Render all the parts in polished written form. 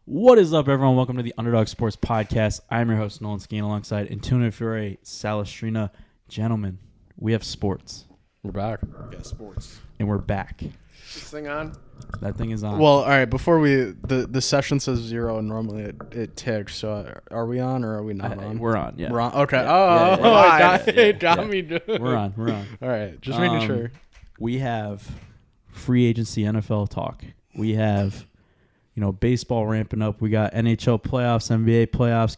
What is up, everyone? Welcome to the Underdog Sports Podcast. I'm your host, Nolan Skeen, alongside Antonio Fiore, Salestrina. Gentlemen, we have sports. We're back. Yeah, sports. And we're back. This thing on? That thing is on. Well, all right, before the session says 0 and normally it ticks, so are we on or are we not on? We're on, yeah. We're on? Okay. Yeah. It got me. We're on. All right, just making sure. We have free agency NFL talk. We have, baseball ramping up. We got NHL playoffs, NBA playoffs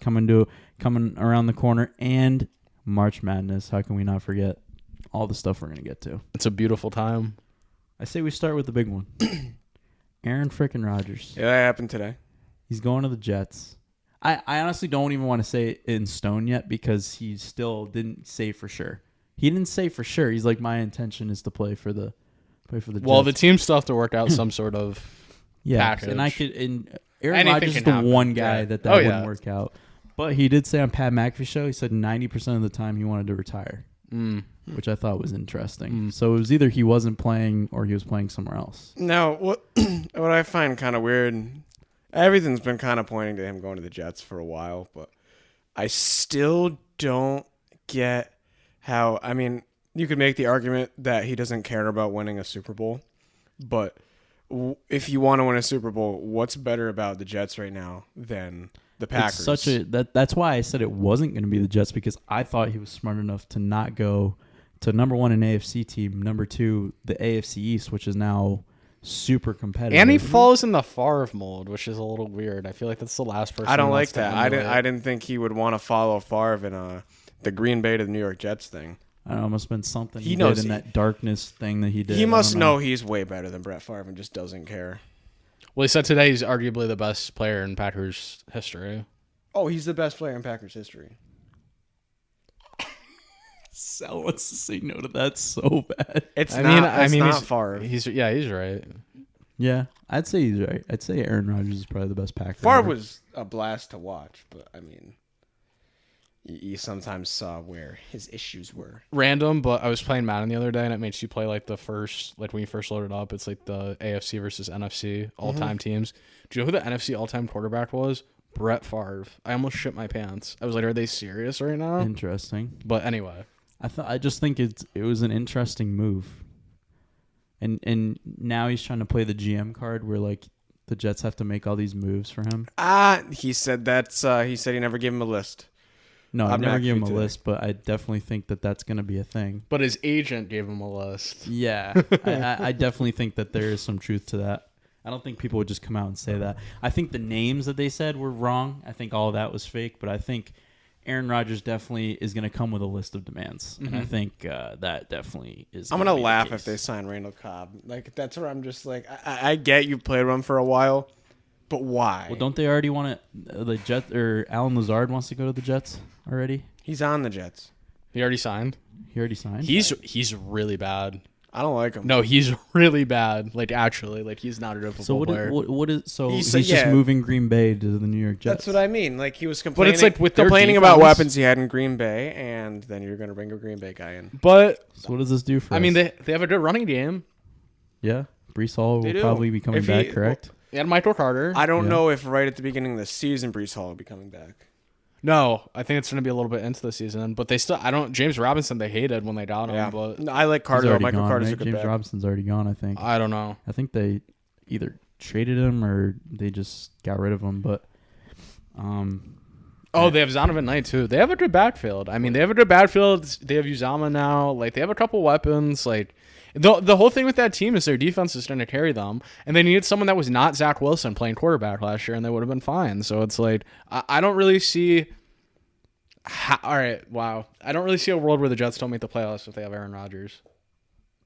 coming around the corner, and March Madness. How can we not forget all the stuff we're going to get to? It's a beautiful time. I say we start with the big one. Aaron frickin' Rodgers. Yeah, that happened today. He's going to the Jets. I honestly don't even want to say it in stone yet because he still didn't say for sure. He didn't say for sure. He's like, my intention is to play for the Jets. Well, the team still have to work out some sort of package. And Aaron Rodgers is the one guy that wouldn't work out. But he did say on Pat McAfee's show, he said 90% of the time he wanted to retire, which I thought was interesting. So it was either he wasn't playing or he was playing somewhere else. Now, what I find kind of weird, everything's been kind of pointing to him going to the Jets for a while, but I still don't get how, you could make the argument that he doesn't care about winning a Super Bowl, but if you want to win a Super Bowl, what's better about the Jets right now than the Packers? It's that's why I said it wasn't going to be the Jets, because I thought he was smart enough to not go to number one, an AFC team, number two, the AFC East, which is now super competitive. And he falls in the Favre mold, which is a little weird. I feel like that's the last person. I don't like that. I didn't think he would want to follow Favre in the Green Bay to the New York Jets thing. I don't know, it must have been something he did in that darkness thing that he did. He must know he's way better than Brett Favre and just doesn't care. Well, he said today he's arguably the best player in Packers history. Oh, he's the best player in Packers history. Sal wants to say no to that so bad. It's not Favre. He's right. Yeah, I'd say he's right. I'd say Aaron Rodgers is probably the best Packer. Favre was a blast to watch, but you sometimes saw where his issues were. Random, but I was playing Madden the other day, and it makes you play when you first load it up, it's like the AFC versus NFC all-time teams. Do you know who the NFC all-time quarterback was? Brett Favre. I almost shit my pants. I was like, are they serious right now? Interesting. But anyway. I just think it was an interesting move. And now he's trying to play the GM card where the Jets have to make all these moves for him. He said he said he never gave him a list. No, I never gave him a list, but I definitely think that that's going to be a thing. But his agent gave him a list. Yeah, I definitely think that there is some truth to that. I don't think people would just come out and say that. I think the names that they said were wrong. I think all of that was fake, but I think Aaron Rodgers definitely is going to come with a list of demands, and I think that definitely is. I'm going to laugh if they sign Randall Cobb. That's where I'm just I get you played with him for a while, but why? Well, don't they already want to? The Jets or Alan Lazard wants to go to the Jets already. He's on the Jets. He already signed. He's really bad. I don't like him. No, he's really bad. Actually, he's not a good football player. He's just moving Green Bay to the New York Jets. That's what I mean. He was complaining. But it's with their complaining defense. about weapons he had in Green Bay, and then you're going to bring a Green Bay guy in. But so what does this do for us? They have a good running game. Yeah, Breece Hall will probably be coming back. Correct. They had Michael Carter. I don't know if right at the beginning of the season Breece Hall will be coming back. No, I think it's going to be a little bit into the season, but they still. James Robinson they hated when they got him. Yeah. But I like Carter. Michael Carter's a good James back. Robinson's already gone. I think. I don't know. I think they either traded him or they just got rid of him. But they have Zonovan Knight too. They have a good backfield. They have a good backfield. They have Uzama now. They have a couple weapons. The whole thing with that team is their defense is going to carry them, and they needed someone that was not Zach Wilson playing quarterback last year, and they would have been fine. So it's I don't really see. All right, wow. I don't really see a world where the Jets don't make the playoffs if they have Aaron Rodgers.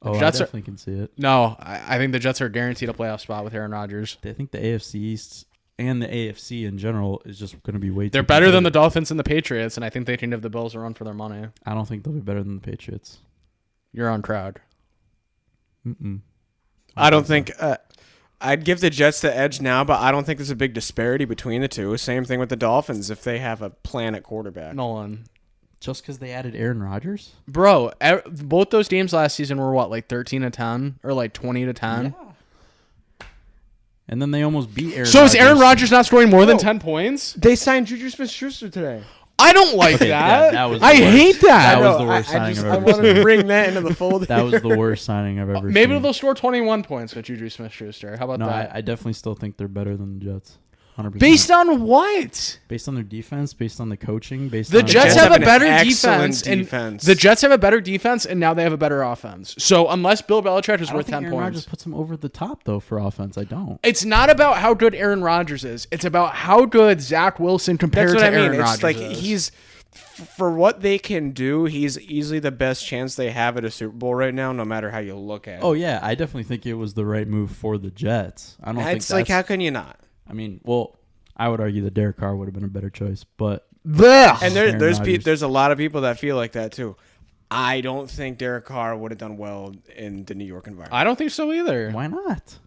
I definitely can see it. No, I think the Jets are guaranteed a playoff spot with Aaron Rodgers. I think the AFC East and the AFC in general is just going to be way too They're better than the Dolphins and the Patriots, and I think they can give the Bills a run for their money. I don't think they'll be better than the Patriots. You're on crowd. I don't think I'd give the Jets the edge now, but I don't think there's a big disparity between the two. Same thing with the Dolphins if they have a plan at quarterback. Nolan, Just because they added Aaron Rodgers? Bro, both those games last season were what, like 13-10 or like 20-10? Yeah. And then they almost beat Aaron So Rodgers. is Aaron Rodgers not scoring more than 10 points? They signed Juju Smith-Schuster today. I don't like Okay, that. yeah, that was the I worst. hate that. That was the worst signing I've I ever want to seen. bring that into the fold. That was the worst signing I've ever Maybe seen. they'll score 21 points with Juju Smith-Schuster. How about No, that? I definitely still think they're better than the Jets. 100%. Based on what? Based on their defense, based on the coaching, based The on Jets Jets have a have an better excellent defense, and defense. the Jets have a better defense, and now they have a better offense. So unless Bill Belichick is I don't worth think 10 Aaron points, Rodgers puts them over the top though for offense. I don't. it's not about how good Aaron Rodgers is. It's about how good Zach Wilson compared That's what to I mean. Aaron It's Rodgers like is. he's for what they can do. He's easily the best chance they have at a Super Bowl right now, no matter how you look at it. Oh yeah, I definitely think it was the right move for the Jets. I don't think It's like, that's- how can you not? I mean, well, I would argue that Derek Carr would have been a better choice, but Blech. And Aaron Rodgers. there's a lot of people that feel like that too. I don't think Derek Carr would have done well in the New York environment. I don't think so either. why not?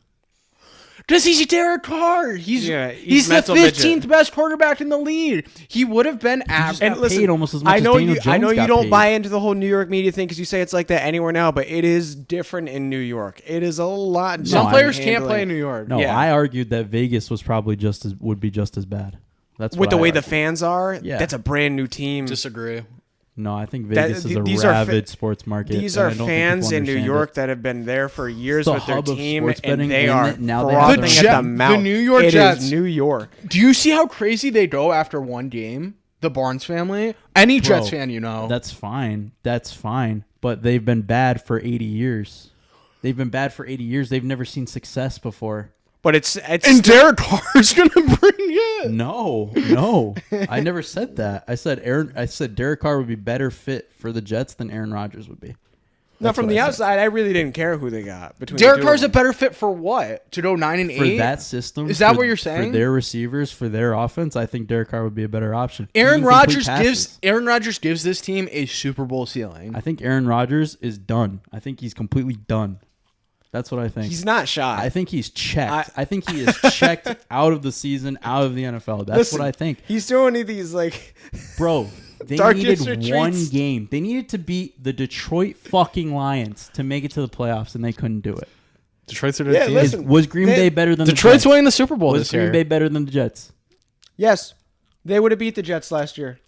Because he's Derek Carr. He's the mental 15th midget. best quarterback in the league. He would have been average. got paid almost as much I as know Daniel you. I Jones know you got don't paid. buy into the whole New York media thing because you say it's like that anywhere now, but it is different in New York. It is a lot. Some I players different can't play handling- in New York. No, Yeah. I argued that Vegas was probably would be just as bad. That's with what the I way the argued. fans are. Yeah. That's a brand new team. Disagree. No, I think That- Vegas is a these are rabid sports market. These and are I don't think fans people in New understand York it. that have been there for years the with their hub of team, sports and betting, they and are now they have frothing their at Jet- the mouth. the New York It Jets- is New York. Do you see how crazy they go after one game? The Barnes family? Any Bro, Jets fan you know. That's fine. That's fine. But they've been bad for 80 years. They've been bad for 80 years. They've never seen success before. But it's And Derek Carr's going to bring it. No. I never said that. I said Derek Carr would be better fit for the Jets than Aaron Rodgers would be. not That's from what the I said. outside. I really didn't care who they got between Derek the two Carr's a of them. better fit for what? To go 9-8? For that system. Is that for- what you're saying? For their receivers, for their offense, I think Derek Carr would be a better option. He Aaron can complete Rodgers passes. gives this team a Super Bowl ceiling. I think Aaron Rodgers is done. I think he's completely done. That's what I think. He's not shot. I think he's checked. I think he is checked out of the season, out of the NFL. That's Listen, what I think. He's doing these like. Bro, they Darkest needed retreats. one game. They needed to beat the Detroit fucking Lions to make it to the playoffs, and they couldn't do it. Detroit's a Yeah, team. listen, Was Green Bay better than Detroit's the winning the Super Bowl Jets? Was this Green year. Bay better than the Jets? Yes, they would have beat the Jets last year.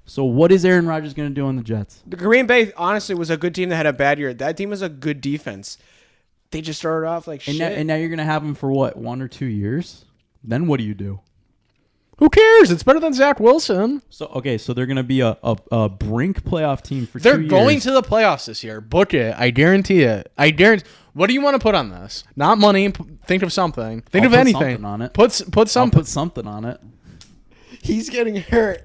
So what is Aaron Rodgers going to do on the Jets? The Green Bay honestly was a good team that had a bad year. That team was a good defense. They just started off like And shit. now you're going to have him for what, 1 or 2 years? Then what do you do? Who cares? It's better than Zach Wilson. So they're going to be a brink playoff team for 2 They're years. going to the playoffs this year. Book it. I guarantee it. I guarantee. What do you want to put on this? Not money. Think of something. Think I'll of put anything. something on it. Put I'll something. put something on it. He's getting hurt.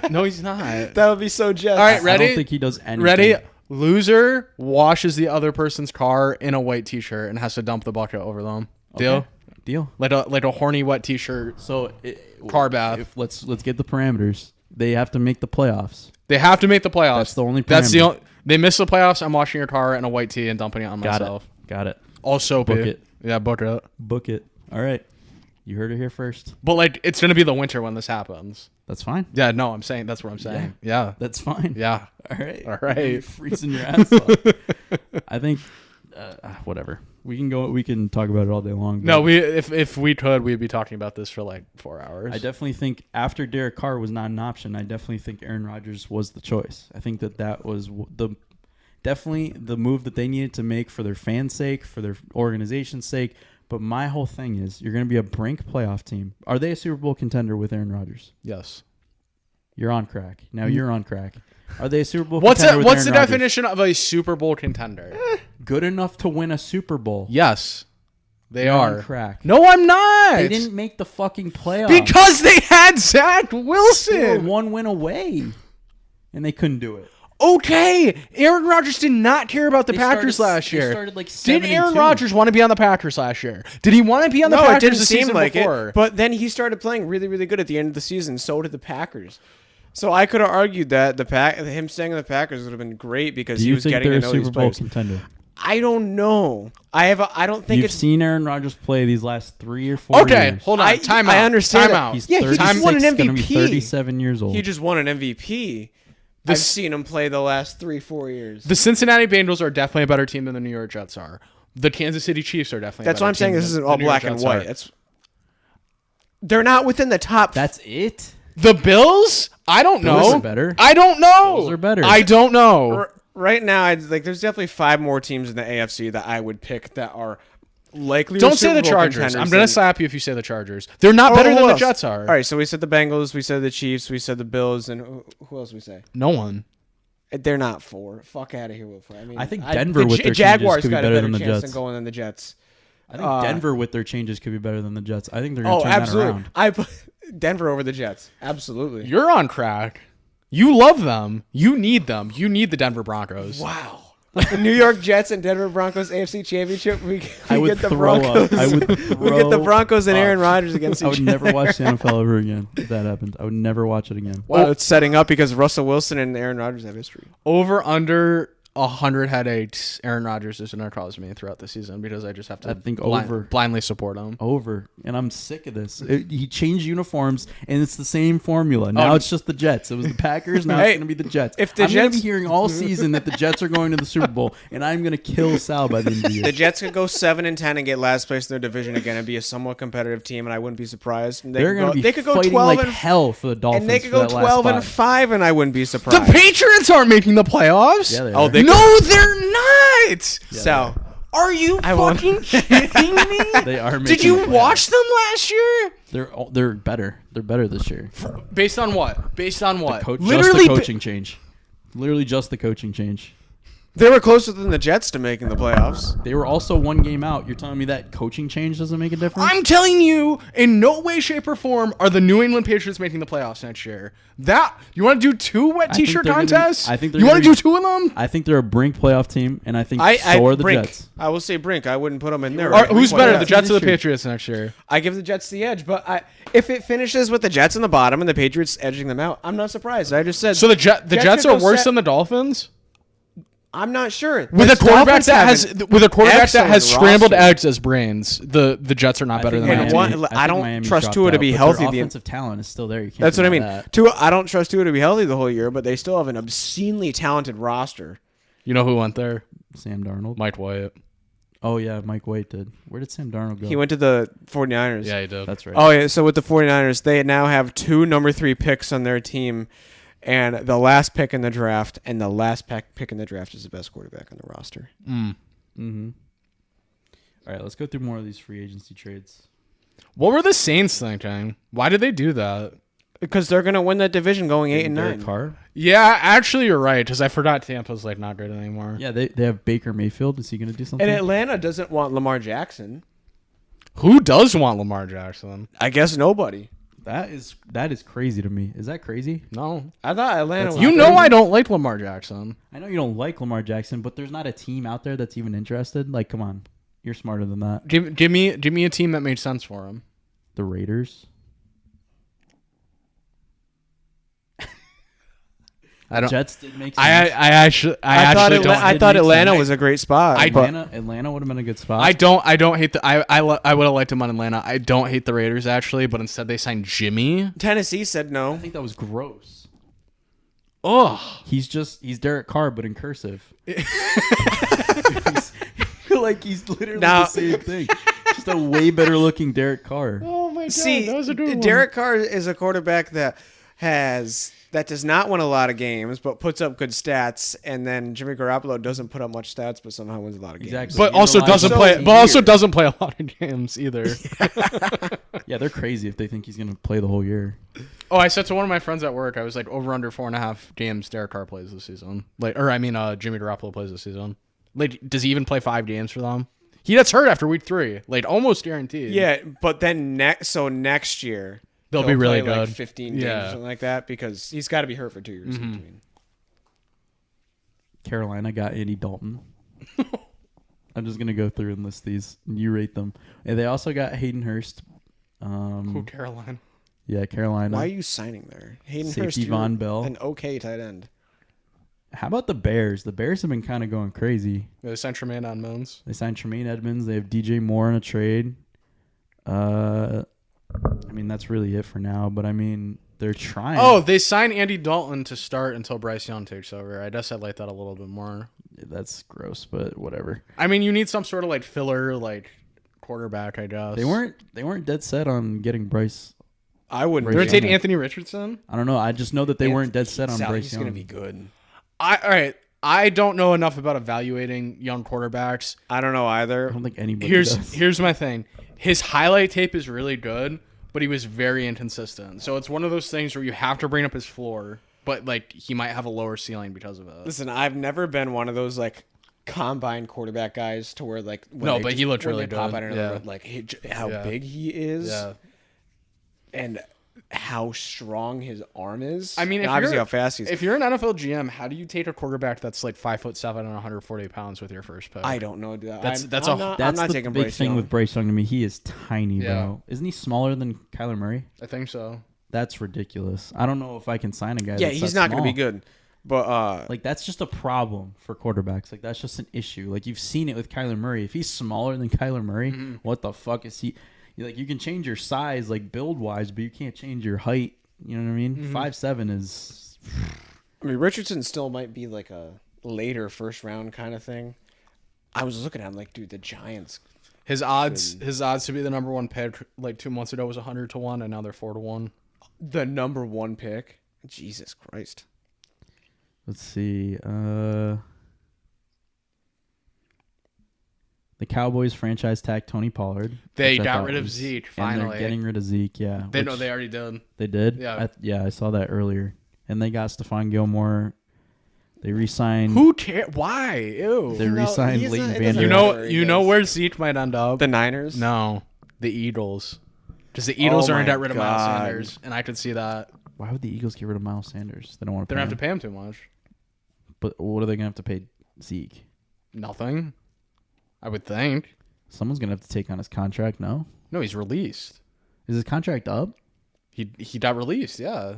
No, he's not. That would be so Jets. All right, I ready? don't think he does anything. Ready? Loser washes the other person's car in a white T-shirt and has to dump the bucket over them. Deal? Okay. Deal. Like a horny wet T-shirt. So Car bath. Let's get the parameters. They have to make the playoffs. They have to make the playoffs. That's the only That's the parameter. only. They miss the playoffs. I'm washing your car in a white tee and dumping it on Got myself. it. Got it. All soapy. Book it. Yeah, book it. Book it. All right. You heard it here first. But like, it's gonna be the winter when this happens. That's fine. Yeah, no, I'm saying that's what I'm saying. Yeah, That's fine. yeah. All right. All right. You're freezing your ass off. I think whatever. We can talk about it all day long. No, but if we could, we'd be talking about this for like 4 hours. I definitely think after Derek Carr was not an option, I definitely think Aaron Rodgers was the choice. I think that was definitely the move that they needed to make for their fans' sake, for their organization's sake. But my whole thing is, you're going to be a brink playoff team. Are they a Super Bowl contender with Aaron Rodgers? Yes. You're on crack. Now you're on crack. Are they a Super Bowl What's contender with what's the Aaron Rodgers? definition of a Super Bowl contender? Good enough to win a Super Bowl. Yes, they You're are. on crack. No, I'm not. They didn't make the fucking playoffs. because they had Zach They were Wilson. one win away, and they couldn't do it. Okay, Aaron Rodgers did not care about the They Packers started- last they year. started like Did Aaron 7-2. Rodgers want to be on the Packers last year? Did he want to be on the No, Packers it didn't the seem season like before? it. But then he started playing really, really good at the end of the season. So did the Packers. So I could have argued that him staying in the Packers would have been great because Do he you was think getting they're to a know these Super Bowl players. contender? I don't know. I don't think You've it's. seen Aaron Rodgers play these last 3 or 4 Okay, years. hold on. I understand Time that. out. He's Yeah, he 36, just won an gonna be MVP. 37 years old. He just won an MVP. I've seen them play the last 3-4 years. The Cincinnati Bengals are definitely a better team than the New York Jets are. The Kansas City Chiefs are definitely. That's a better why I'm saying team this than isn't all the New York black and Jets white. are. They're not within the top. That's it. The Bills. I don't know. Bills are better. I don't know. Bills are better. I don't know. Right now, there's definitely 5 more teams in the AFC that I would pick that are likely. Don't say the Super Bowl Chargers. contenders I'm going to than- slap you if you say the Chargers. They're not better than the Jets are. All right, so we said the Bengals, we said the Chiefs, we said the Bills, and who else we say? No one. They're not 4. Fuck out of here with 4. I mean, I think Denver with their Jaguars changes could be got a better better than the chance Jets. than going than the Jets. I think Denver with their changes could be better than the Jets. I think they're going to turn absolutely. that around. I put Denver over the Jets. Absolutely. You're on crack. You love them. You need them. You need the Denver Broncos. Wow. The New York Jets and Denver Broncos AFC Championship. We I would get the throw Broncos. up. I would we get the throw Broncos and up. Aaron Rodgers against each I would never watch the NFL ever again if that happened. I would never watch it again. Well, it's setting up because Russell Wilson and Aaron Rodgers have history. Over under 100 headaches. Aaron Rodgers is going to cause me throughout the season because I just have to I think over. blindly support him. Over. And I'm sick of this. He changed uniforms, and it's the same formula. Now it's just the Jets. It was the Packers. Now Hey, it's going to be the Jets. if the I'm going to Jets- be hearing all season that the Jets are going to the Super Bowl, and I'm going to kill Sal by the end of the year. The Jets could go 7-10 and get last place in their division again and be a somewhat competitive team, and I wouldn't be surprised. And They're going to be they could go fighting 12 like hell for the Dolphins. and they could for go that last 12 and spot. 5, and I wouldn't be The surprised. Patriots aren't making the playoffs. Yeah, they Oh, are. they- No, they're not. So Are you won't. fucking kidding me? They are. Did making you the playoffs. watch them last year? They're better. They're better this year. Based on what? Based on what? Just Literally, the coaching change. Literally just the coaching change. they were closer than the Jets to making the playoffs. They were also one game out. You're telling me that coaching change doesn't make a difference? I'm telling you, in no way, shape, or form are the New England Patriots making the playoffs next year. That you want to do 2 wet I think T-shirt they're gonna be- contests? I think they're you want to gonna do 2 of them. I think they're a brink playoff team, and I think I so are the Brink. Jets. I will say Brink. I wouldn't put them in there. Who's better, the Yeah. Jets or the This year. Patriots next year? I give the Jets the edge, but if it finishes with the Jets in the bottom and the Patriots edging them out, I'm not surprised. I just said So the Jets could are go worse set- than the Dolphins I'm not sure. with The a quarterback Dolphins that have has an with a quarterback that excellent has scrambled roster. eggs as brains. The Jets are not better than think that. Miami- team. I don't Miami trust dropped Tua to out, be but healthy Their the- offensive talent is still there. You can't That's what I deny mean. that. Tua, I don't trust Tua to be healthy the whole year, but they still have an obscenely talented roster. You know who went there? Sam Darnold. Mike Wyatt. Oh yeah, Mike White did. Where did Sam Darnold go? He went to the 49ers. Yeah, he did. That's right. Oh yeah, so with the 49ers, they now have 2 number 3 picks on their team, and the last pick in the draft, and the last pick in the draft is the best quarterback on the roster. Mm-hmm. All right, let's go through more of these free agency trades. What were the Saints thinking? Why did they do that? Because they're gonna win that division going 8 and Derek 9. Carr. Yeah, actually, you're right. Because I forgot Tampa's like not good anymore. Yeah, they have Baker Mayfield. Is he going to do something? And Atlanta doesn't want Lamar Jackson. Who does want Lamar Jackson? I guess nobody. That is crazy to me. Is that crazy? No. I thought Atlanta. That's was You not know crazy. I don't like Lamar Jackson. I know you don't like Lamar Jackson, but there's not a team out there that's even interested. Like, come on, you're smarter than that. Give me a team that made sense for him. The Raiders. I don't. Jets did make sense. I thought Atlanta was a great spot. Atlanta would have been a good spot. I don't hate the. I would have liked him on Atlanta. I don't hate the Raiders actually, but instead they signed Jimmy. Tennessee said no. I think that was gross. Oh, He's Derek Carr, but in cursive. Like he's literally Now- the same thing. Just a way better looking Derek Carr. oh my god! See, that was a good one. Derek Carr is a quarterback that does not win a lot of games, but puts up good stats. And then Jimmy Garoppolo doesn't put up much stats, but somehow wins a lot of games. Exactly. but You also know, doesn't so play. But also weird. doesn't play a lot of games either. Yeah, they're crazy if they think he's gonna play the whole year. Oh, I said to one of my friends at work, I was like, over under 4.5 games Derek Carr plays this season. Jimmy Garoppolo plays this season. Like, does he even play 5 games for them? He gets hurt after week 3, like almost guaranteed. Yeah, but then next year They'll he'll be really play like good. 15 games or something like that because he's got to be hurt for 2 years in between. Carolina got Andy Dalton. I'm just gonna go through and list these. And you rate them. And they also got Hayden Hurst. Who, Caroline? Yeah, Carolina. Why are you signing there? Hayden Safety Hurst, you're Von Bell. an okay tight end. How about the Bears? The Bears have been kind of going crazy. They signed Tremaine Edmonds. They signed Tremaine Edmonds. They have DJ Moore in a trade. I mean, that's really it for now. But I mean, They're trying. Oh, they signed Andy Dalton to start until Bryce Young takes over. I guess I'd like that a little bit more. That's gross, but whatever. I mean, you need some sort of like filler, like quarterback, I guess. They weren't dead set on getting Bryce. I wouldn't. They're Bryce going to take Young. Anthony Richardson? I don't know. I just know that they weren't dead set on Bryce He's Young. going to be good. All right. I don't know enough about evaluating young quarterbacks. I don't know either. I don't think anybody does. Here's my thing. His highlight tape is really good, but he was very inconsistent. So it's one of those things where you have to bring up his floor, but like he might have a lower ceiling because of it. Listen, I've never been one of those like combine quarterback guys to where like but he looked really pop good. out of Yeah. the, like how big he is. Yeah. And how strong his arm is. I mean, and obviously how fast he is. If you're an NFL GM, how do you take a quarterback that's like 5'7" and 140 pounds with your first pick? I don't know. That's I'm not That's the taking big Bryce thing Young. with Bryce Young to me. He is tiny, Yeah. bro. Isn't he smaller than Kyler Murray? I think so. That's ridiculous. I don't know if I can sign a guy. Yeah, that's he's that not going to small. be good. But Like that's just a problem for quarterbacks. Like that's just an issue. Like you've seen it with Kyler Murray. If he's smaller than Kyler Murray, what the fuck is he? Like you can change your size, like build wise, but you can't change your height. You know what I mean? 5'7" is. I mean, Richardson still might be like a later first round kind of thing. I was looking at him like, dude, the Giants. His odds to be the number one pick like 2 months ago was 100-1, and now they're 4-1. The number one pick. Jesus Christ. Let's see. The Cowboys franchise tag Tony Pollard. They which I got thought rid of was- Zeke, And finally. they're getting rid of Zeke, yeah. They which they already did. They did? Yeah. I saw that earlier. And they got Stephon Gilmore. They re-signed. Who cares? Why? Ew. They re-signed he's Leighton not- it Vander. doesn't matter. You know where Zeke might end up? The Niners? No, the Eagles. Because the Eagles Oh are going to my get rid of Miles God. Sanders, and I could see that. Why would the Eagles get rid of Miles Sanders? They don't want to They pay don't have to him. pay him too much. But what are they going to have to pay Zeke? Nothing. I would think. Someone's going to have to take on his contract, no? No, he's released. Is his contract up? He got released, yeah.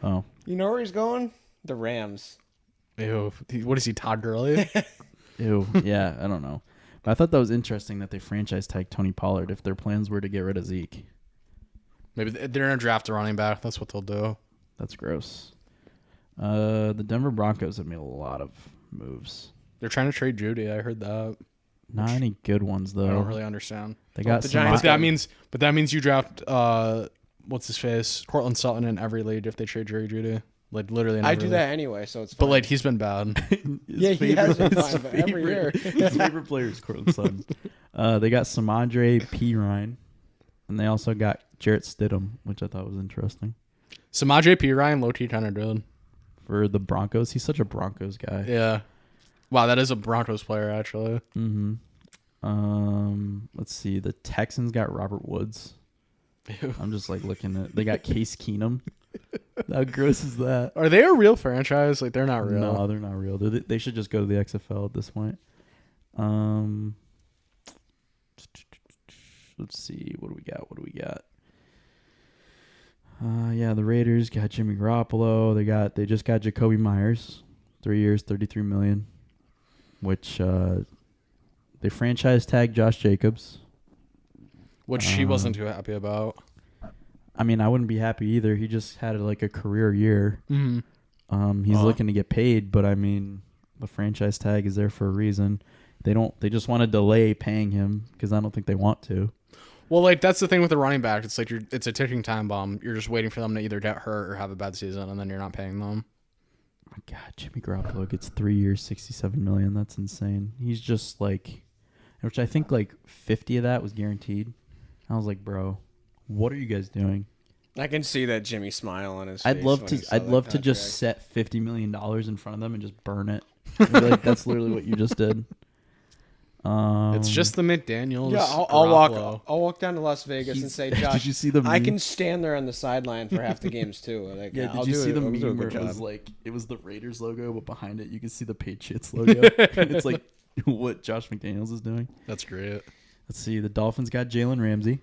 Oh. You know where he's going? The Rams. Ew. What is he, Todd Gurley? Ew. Yeah, I don't know. But I thought that was interesting that they franchise tagged Tony Pollard if their plans were to get rid of Zeke. Maybe they're going to draft a running back. That's what they'll do. That's gross. The Denver Broncos have made a lot of moves. They're trying to trade Judy. I heard that. Not any good ones, though. I don't really understand. They got the some Giants But that means you draft what's his face? Cortland Sutton in every league if they trade Jerry Judy. Like literally in I every do league. that anyway, so it's fine. But like he's been bad. Yeah, he has been fine, but every year. His favorite player is Cortland Sutton. They got Samandre P. Ryan, and they also got Jarrett Stidham, which I thought was interesting. Samaje P. Ryan, low-key kind of good. For the Broncos, he's such a Broncos guy. Yeah. Wow, that is a Broncos player, actually. Mm-hmm. Let's see. The Texans got Robert Woods. Ew. I'm just like looking at. They got Case Keenum. How gross is that? Are they a real franchise? Like, they're not real. No, they're not real. They should just go to the XFL at this point. Let's see. What do we got? Yeah, the Raiders got Jimmy Garoppolo. They just got Jacoby Myers, 3 years, $33 million, which they franchise tagged Josh Jacobs. Which she wasn't too happy about. I mean, I wouldn't be happy either. He just had like a career year. Mm-hmm. He's looking to get paid, but I mean, the franchise tag is there for a reason. They just want to delay paying him because I don't think they want to. Well, like, that's the thing with the running back. It's like it's a ticking time bomb. You're just waiting for them to either get hurt or have a bad season, and then you're not paying them. My God, Jimmy Garoppolo gets 3 years, $67 million. That's insane. He's just like, which I think like 50 of that was guaranteed. I was like, bro, what are you guys doing? I can see that Jimmy smile on his face. I'd love when to. he saw I'd that love to just contract. set $50 million in front of them and just burn it. I'd be like, that's literally what you just did. It's just the McDaniels. Yeah, I'll walk down to Las Vegas and say, Josh, Did you see the meme? I can stand there on the sideline for half the games too. Like, Yeah, I'll did you do see it. the I'll do a meme where good it was job. like it was the Raiders logo, but behind it you can see the Patriots logo. And it's like what Josh McDaniels is doing. That's great. Let's see. The Dolphins got Jalen Ramsey.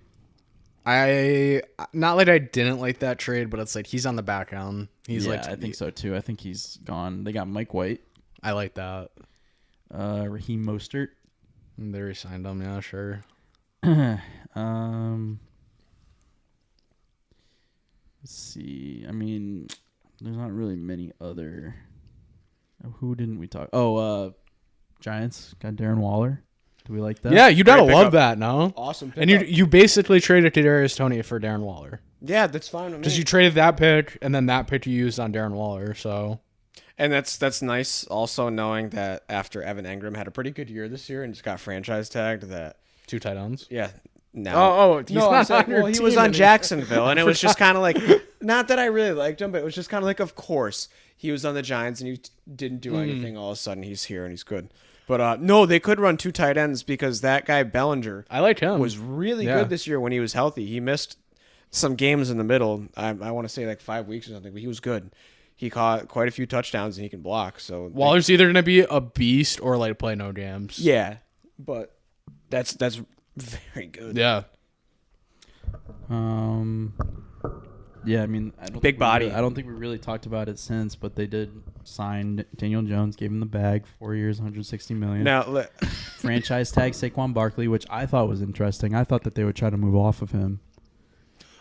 Not like I didn't like that trade, but it's like he's on the back end. He's Yeah, like, I think so too. I think he's gone. They got Mike White, I like that. Raheem Mostert. And they re-signed him. Yeah, sure. Let's see. I mean, there's not really many other. Who didn't we talk? Oh, Giants got Darren Waller. Do we like that? Yeah, you gotta Great love pickup. that, no? Awesome. And you basically traded Kadarius Toney for Darren Waller. Yeah, that's fine with Because me. you traded that pick, and then that pick you used on Darren Waller, so... And that's nice also knowing that after Evan Engram had a pretty good year this year and just got franchise tagged that, 2 tight ends. yeah, now. Oh, he's No, not on your he team was on anymore. Jacksonville, and it was just kind of like, not that I really liked him, but it was just kind of like, of course, he was on the Giants and he didn't do anything. All of a sudden, he's here and he's good. But no, they could run 2 tight ends because that guy Bellinger I liked him. was really Yeah. good this year when he was healthy. He missed some games in the middle. I want to say like 5 weeks or something, but he was good. He caught quite a few touchdowns and he can block. So Waller's either going to be a beast or like play no games. yeah, but that's very good. Yeah. Yeah, I mean, Big body. I don't think we really talked about it since, but they did sign Daniel Jones, gave him the bag, 4 years, $160 million. Now, Franchise tag Saquon Barkley, which I thought was interesting. I thought that they would try to move off of him.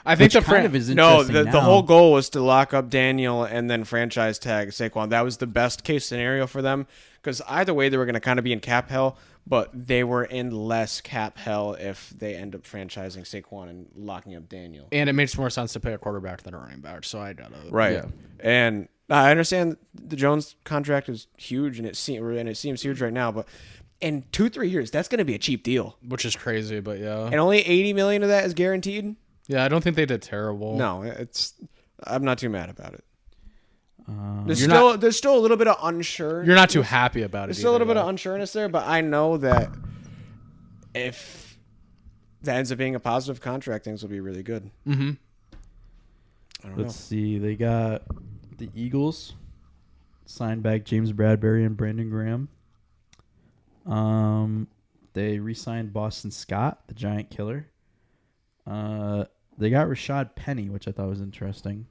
I think Which the kind of is no, interesting the now. whole goal was to lock up Daniel and then franchise tag Saquon. That was the best case scenario for them because either way they were going to kind of be in cap hell, but they were in less cap hell if they end up franchising Saquon and locking up Daniel. And it makes more sense to pay a quarterback than a running back, so I got it. Right. Yeah. And I understand the Jones contract is huge and it seems huge right now, but in 2-3 years, that's going to be a cheap deal. Which is crazy, but yeah. And only $80 million of that is guaranteed. Yeah, I don't think they did terrible. No, I'm not too mad about it. There's You're still a little bit of unsure. You're not too happy about it. There's still a little bit either, of unsureness there, but I know that if that ends up being a positive contract, things will be really good. Mm-hmm. I don't Let's see. They got the Eagles signed back James Bradbury and Brandon Graham. They re-signed Boston Scott, the Giant Killer. They got Rashad Penny, which I thought was interesting.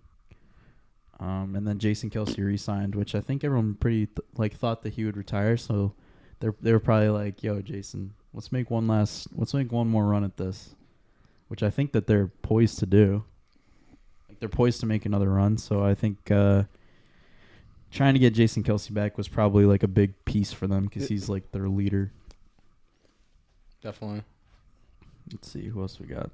And then Jason Kelce re-signed, which I think everyone pretty thought that he would retire. So they were probably like, "Yo, Jason, let's make one more run at this," which I think that they're poised to do. Like they're poised to make another run. So I think trying to get Jason Kelce back was probably like a big piece for them because he's like their leader. Definitely. Let's see who else we got.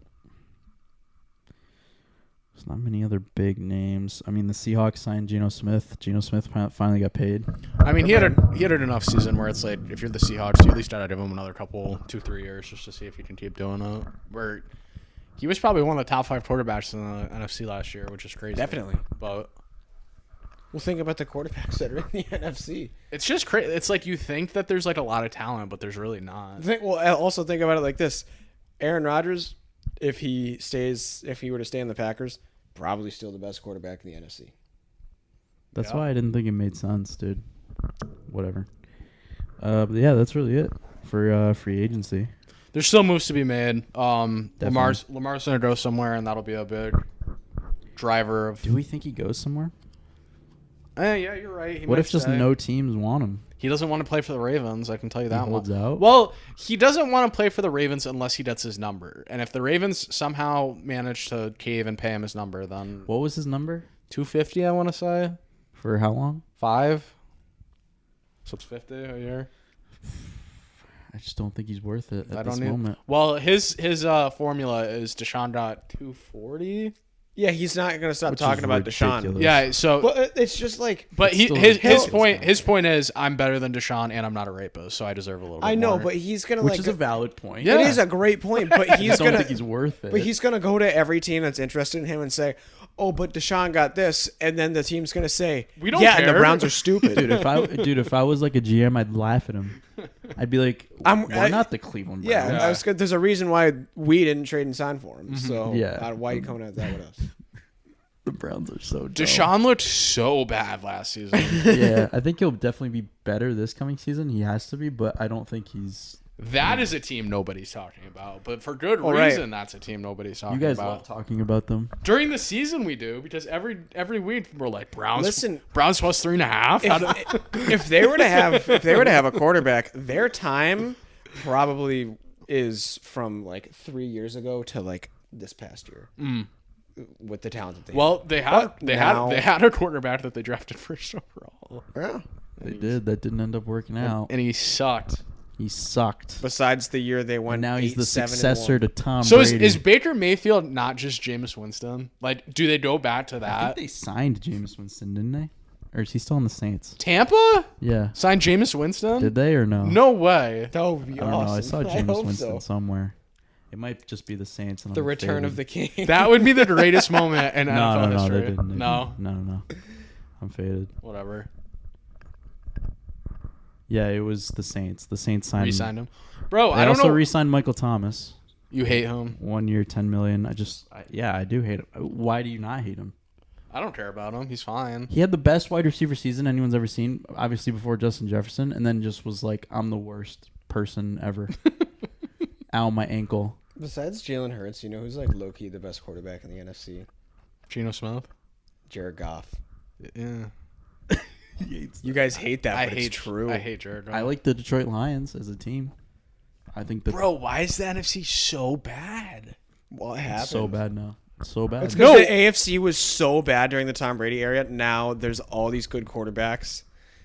There's not many other big names. I mean, the Seahawks signed Geno Smith. Geno Smith finally got paid. I mean, he had an enough season where it's like, if you're the Seahawks, you at least gotta give him another 2-3 years just to see if he can keep doing it. Where he was probably one of the top 5 quarterbacks in the NFC last year, which is crazy. Definitely. But Well, think about the quarterbacks that are in the NFC. it's just crazy. It's like you think that there's like a lot of talent, but there's really not. Also think about it like this: Aaron Rodgers, if he were to stay in the Packers, probably still the best quarterback in the NFC. That's Yeah. why I didn't think it made sense, dude. Whatever. But yeah, that's really it for free agency. There's still moves to be made. Lamar's gonna go somewhere, and that'll be a big driver of. Do we think he goes somewhere? Yeah, you're right. He What might if just stay. no teams want him? He doesn't want to play for the Ravens. I can tell you that holds one. out? Well, he doesn't want to play for the Ravens unless he gets his number. And if the Ravens somehow manage to cave and pay him his number, then What was his number? $250, I want to say. For how long? 5. So it's $50 a year. I just don't think he's worth it at this need- moment. Well, his formula is Deshaun got $240. Yeah, he's not going to stop Which talking is about Deshaun. ridiculous. Yeah, so But it's just like but It's still his ridiculous. his point is I'm better than Deshaun and I'm not a rapist, so I deserve a little bit I know, more. but he's going to Which like is a valid point. Yeah. It is a great point, but I he's just don't going think to he's worth it. But he's going to go to every team that's interested in him and say, "Oh, but Deshaun got this," and then the team's going to say, We don't "Yeah, and care." the Browns are stupid." dude, if I was like a GM, I'd laugh at him. I'd be like, "We're not the Cleveland Browns." Yeah, I was good. There's a reason why we didn't trade and sign for him. So Yeah. why are you coming at that with us? The Browns are so dumb. Deshaun looked so bad last season. Yeah, I think he'll definitely be better this coming season. He has to be, but I don't think he's. That is a team nobody's talking about, but for good right. reason. That's a team nobody's talking You guys about. love talking about them. During the season, we do because every week we're like Browns. Listen, Browns plus 3.5. If they were to have a quarterback, their time probably is from like 3 years ago to like this past year. with the talent that they Well, they had But now- they had a quarterback that they drafted first overall, have. Yeah. They did. That didn't end up working out. and he sucked. He sucked. Besides the year they went And now he's 8, the 7, and successor 1. to Tom So Brady. is Baker Mayfield not just Jameis Winston? Like, do they go back to I think that? they signed Jameis Winston, didn't they? Or is he still in the Saints? Tampa Yeah. signed Jameis Winston? Did they or no? No way. That would be I don't know. I awesome. saw Jameis hope Winston so. somewhere. It might just be the Saints. And The I'm return of faded. the king. That would be the greatest moment in No, NFL no, history. they didn't. They No, didn't. No. I'm faded. whatever. Yeah, it was the Saints. The Saints signed Re-signed him, bro. They I don't also know. re-signed Michael Thomas. You hate him. 1 year, $10 million. I do hate him. Why do you not hate him? I don't care about him. He's fine. He had the best wide receiver season anyone's ever seen, obviously before Justin Jefferson, and then just was like, I'm the worst person ever. Ow, my ankle. Besides Jalen Hurts, you know who's like low-key the best quarterback in the NFC? Geno Smith. Jared Goff. Yeah. You guys hate that, I but hate it's true. I hate Jared. I like the Detroit Lions as a team. I think that Bro, why is the NFC so bad? What happened? it's so bad now. It's so bad. It's because the AFC was so bad during the Tom Brady era. Now there's all these good quarterbacks.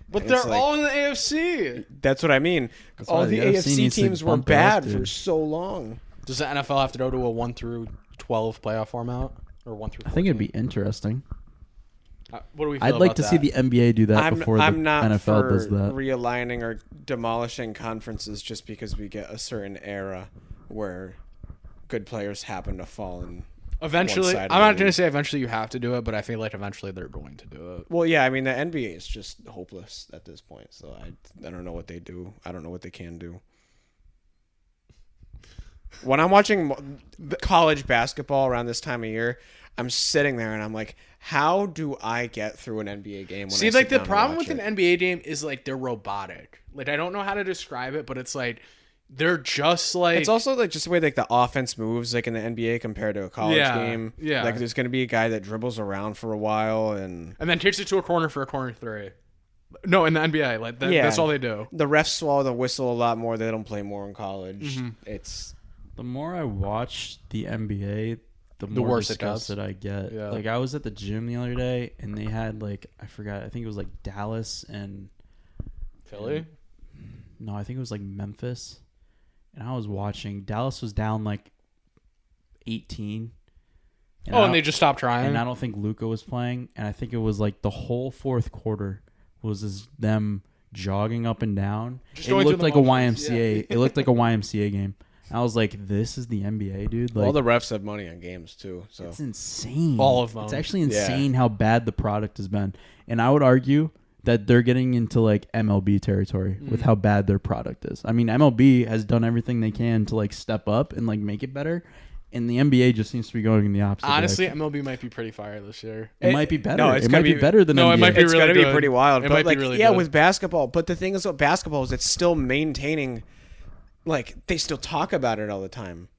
But It's they're like- all in the AFC. That's what I mean. That's All why the the NFC AFC needs to teams were bump it up, bad for dude. so long. Does the NFL have to go to a 1 through 12 playoff format or 1 through? 14? I think it'd be interesting. What do we? Feel I'd like about to see that? the NBA do that before the I'm not NFL for does that. realigning or demolishing conferences just because we get a certain era where good players happen to fall in. Eventually, one side I'm of the not going to league. say eventually you have to do it, but I feel like eventually they're going to do it. Well, yeah, I mean the NBA is just hopeless at this point. So I don't know what they do. I don't know what they can do. When I'm watching college basketball around this time of year, I'm sitting there and I'm like, how do I get through an NBA game? When See, I like sit the down to problem watch with it? an NBA game is like they're robotic. Like I don't know how to describe it, but it's like they're just like It's also like just the way like the offense moves like in the NBA compared to a college game. yeah. Like there's gonna be a guy that dribbles around for a while and and then takes it to a corner for a corner three. No, in the NBA, like Yeah. that's all they do. the refs swallow the whistle a lot more. They don't play more in college. Mm-hmm. It's The more I watch the NBA, the more worse it gets. disgusted I get. Yeah. Like I was at the gym the other day and they had like I forgot, I think it was like Dallas and Philly. no, I think it was like Memphis. And I was watching. Dallas was down like 18. And they just stopped trying. And I don't think Luka was playing. And I think it was like the whole fourth quarter was just them jogging up and down. Just It going through looked the like a motions, YMCA. It looked like a YMCA game. I was like, this is the NBA, dude. Like, all the refs have money on games too. So it's insane. All of them. It's actually Yeah. insane how bad the product has been. And I would argue that they're getting into like MLB territory with how bad their product is. I mean, MLB has done everything they can to like step up and like make it better. And the NBA just seems to be going in the opposite Honestly, direction. MLB might be pretty fire this year. It might be better. no, it's it gonna might be be- better than No, NBA. it might be it's really gonna be good. pretty wild. It But might be like really yeah, good. with basketball. But the thing is with basketball is it's still maintaining like they still talk about it all the time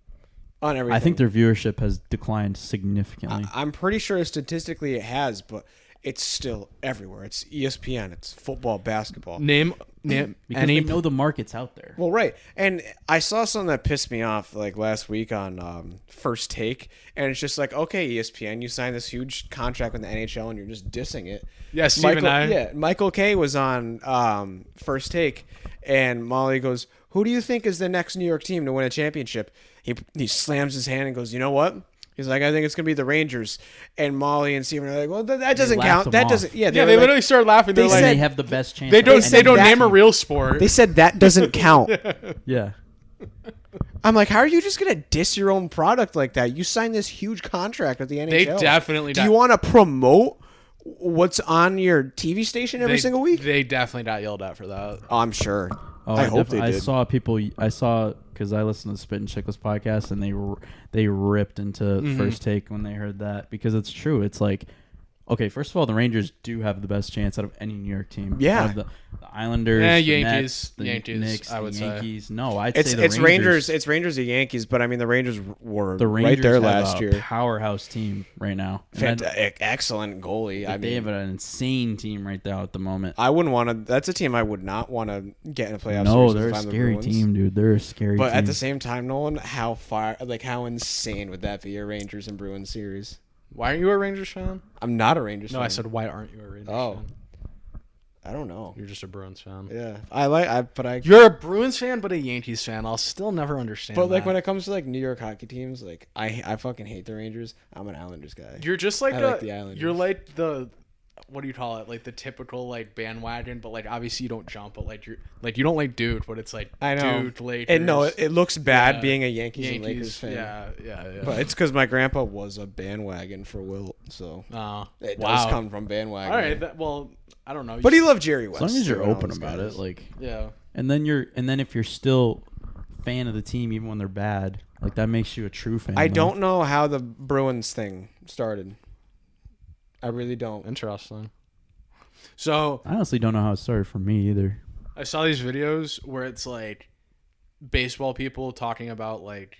on everything. I think their viewership has declined significantly. I'm pretty sure statistically it has, but it's still everywhere. It's ESPN, it's football, basketball. Name because any they know the market's out there. Well, right. And I saw something that pissed me off like last week on First Take, and it's just like, okay, ESPN, you signed this huge contract with the NHL, and you're just dissing it. Yeah, Steve and I. Yeah, Michael K was on First Take, and Molly goes, "Who do you think is the next New York team to win a championship?" He slams his hand and goes, "You know what?" He's like, "I think it's gonna be the Rangers." And Molly and Steven are like, "Well, that doesn't laughed count. him That off. doesn't." Yeah, Yeah, were they like- literally started laughing. They're They like, And said- they have the best chance. they of don't any name team. a real sport. They said that doesn't count. Yeah. I'm like, how are you just gonna diss your own product like that? You signed this huge contract with the NHL. They definitely Do you want to promote what's on your TV station every single week? They definitely got yelled at for that. Oh, I'm sure. Oh, I hope they I did. saw people. I saw because I listened to the Spit and Chicklets podcast, and they ripped into Mm-hmm. First Take when they heard that because it's true. It's like, okay, first of all, the Rangers do have the best chance out of any New York team. Yeah. Out of the Islanders, Yeah, the Yankees, Nets, the Yankees, Knicks, I would the say. Yankees. No, I'd It's say the it's Rangers. Rangers. It's Rangers and Yankees, but I mean the Rangers were The Rangers right there have last a year. powerhouse team right now. And Excellent goalie. I they mean, have an insane team right now at the moment. I wouldn't want to. That's a team I would not want to get in a playoff No, series. they're if a I'm the scary Bruins. team, dude. They're a scary But team. at the same time, Nolan, how insane would that be? A Rangers and Bruins series. Why aren't you a Rangers fan? I'm not a Rangers No, fan. I said why aren't you a Rangers fan? I don't know. You're just a Bruins fan. Yeah, but You're a Bruins fan, but a Yankees fan. I'll still never understand. But like that. when it comes to like New York hockey teams, like I fucking hate the Rangers. I'm an Islanders guy. You're just like I like the Islanders. You're like the what do you call it? Like the typical like bandwagon, but like obviously you don't jump, but like you're like you don't like dude, but it's like I know. dude Lakers. And no, it looks bad Yeah. being a Yankees and Lakers fan. Yeah. But it's because my grandpa was a bandwagon for Wilt, so it does come from bandwagon. All right. Well, I don't know. But he loved Jerry As West. long as you're too, and all open those about guys. it, like, yeah. and then if you're still a fan of the team even when they're bad, like that makes you a true fan. I though. don't know how the Bruins thing started. I really don't. Interesting. So I honestly don't know how it started for me either. I saw these videos where it's like baseball people talking about like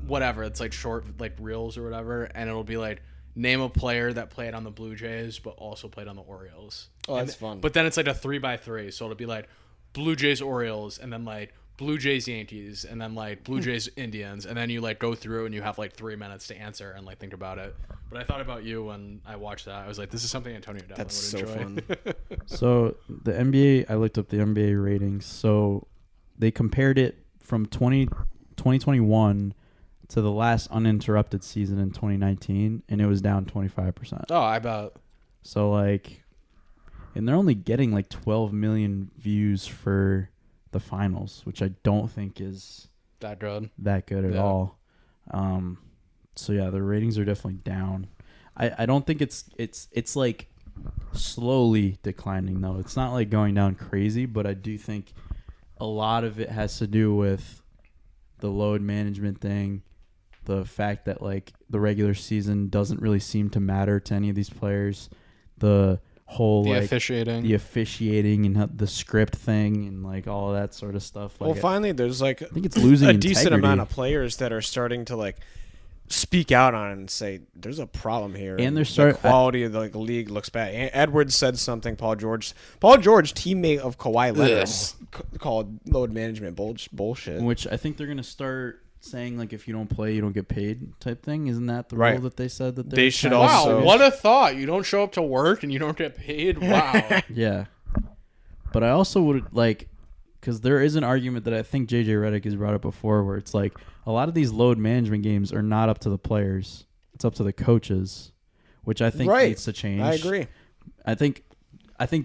whatever. It's like short like reels or whatever, and it'll be like name a player that played on the Blue Jays but also played on the Orioles. Oh, that's fun. But then it's like a 3x3, so it'll be like Blue Jays Orioles, and then like Blue Jays Yankees, and then like Blue Jays Indians, and then you like go through and you have like 3 minutes to answer and like think about it. But I thought about you when I watched that. I was like, this is something Antonio definitely That's would so enjoy. fun. So the NBA, I looked up the NBA ratings. So they compared it from 2021 to the last uninterrupted season in 2019, and it was down 25%. Oh, I bet. So like, and they're only getting like 12 million views for the finals, which I don't think is That good. that good at Yeah. all. So yeah, the ratings are definitely down. I don't think it's like slowly declining though. It's not like going down crazy, but I do think a lot of it has to do with the load management thing, the fact that like the regular season doesn't really seem to matter to any of these players, the whole The like officiating. and the script thing and like all of that sort of stuff. Like Well, finally, there's like I think it's losing a decent integrity. amount of players that are starting to like speak out on it and say there's a problem here. And they're the quality of the like, league looks bad. Edwards said something. Paul George, teammate of Kawhi Leonard, called load management bullshit. Which I think they're gonna start saying like if you don't play you don't get paid type thing. Isn't that the Right. rule that they said that They should trying to also- Wow, switch? what a thought. You don't show up to work and you don't get paid? Wow. Yeah, but I also would like because there is an argument that I think JJ Redick has brought up before where it's like a lot of these load management games are not up to the players, it's up to the coaches, which I think Right. needs to change. I agree. I think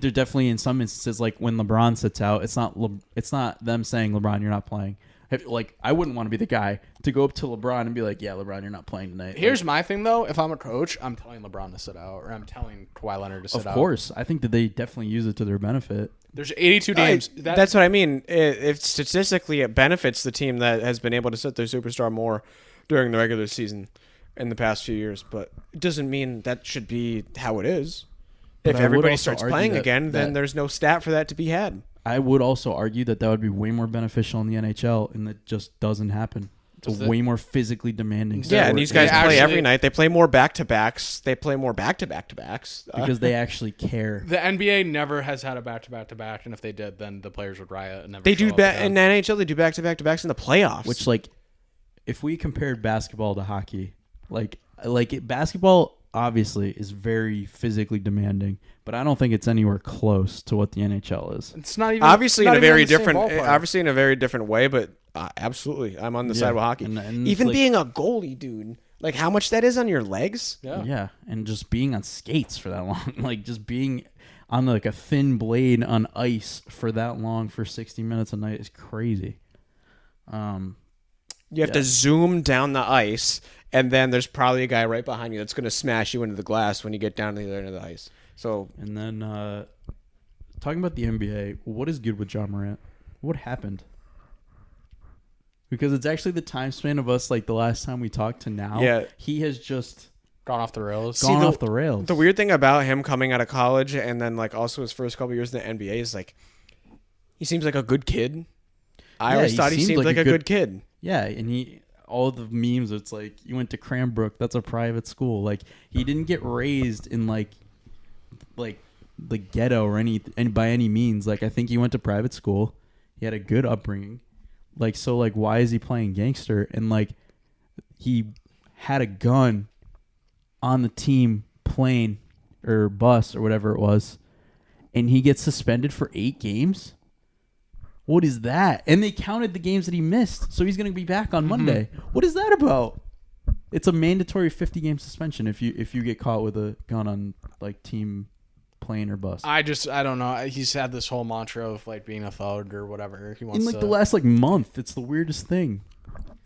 they're definitely in some instances like when LeBron sits out, it's not them saying LeBron you're not playing. Like I wouldn't want to be the guy to go up to LeBron and be like, yeah, LeBron you're not playing tonight. Here's my thing, though. If I'm a coach, I'm telling LeBron to sit out, or I'm telling Kawhi Leonard to sit out. Of course, I think that they definitely use it to their benefit. There's 82 games. That's what I mean. If statistically it benefits the team that has been able to sit their superstar more during the regular season in the past few years, but it doesn't mean that should be how it is. But If I would everybody also starts argue playing that- again, then that- there's no stat for that to be had. I would also argue that would be way more beneficial in the NHL, and that just doesn't happen. It's Does a it? way more physically demanding. Yeah, sport. and these guys They play every actually- night. They play more back-to-backs. They play more back-to-back-to-backs. because they actually care. The NBA never has had a back-to-back-to-back, and if they did, then the players would riot and never They show do up in again. the NHL. They do back-to-back-to-backs in the playoffs. Which, like, if we compared basketball to hockey, basketball obviously is very physically demanding, but I don't think it's anywhere close to what the NHL is. It's not even obviously not in a even very the same different, ballpark. obviously in a very different way, but absolutely, I'm on the side with hockey. And Even it's like- being a goalie, dude, like how much that is on your legs. Yeah. and just being on skates for that long, like just being on like a thin blade on ice for that long for 60 minutes a night is crazy. You have to zoom down the ice, and then there's probably a guy right behind you that's going to smash you into the glass when you get down to the other end of the ice. So And then talking about the NBA, what is good with John Morant? What happened? Because it's actually the time span of us, like the last time we talked to now. Yeah. He has just Gone off the rails. gone the- off the rails. the weird thing about him coming out of college and then like also his first couple years in the NBA is like he seems like a good kid. I always thought he seemed like a good kid. Yeah, and all the memes, it's like, you went to Cranbrook, that's a private school. Like, he didn't get raised in, like the ghetto or by any means. Like, I think he went to private school. He had a good upbringing. Like, so, like, why is he playing gangster? And, like, he had a gun on the team plane or bus or whatever it was, and he gets suspended for 8 games? What is that? And they counted the games that he missed, so he's going to be back on Monday. What is that about? It's a mandatory 50-game suspension if you get caught with a gun on like team plane or bus. I don't know. He's had this whole mantra of like being a thug or whatever. He wants In like the last like month, it's the weirdest thing.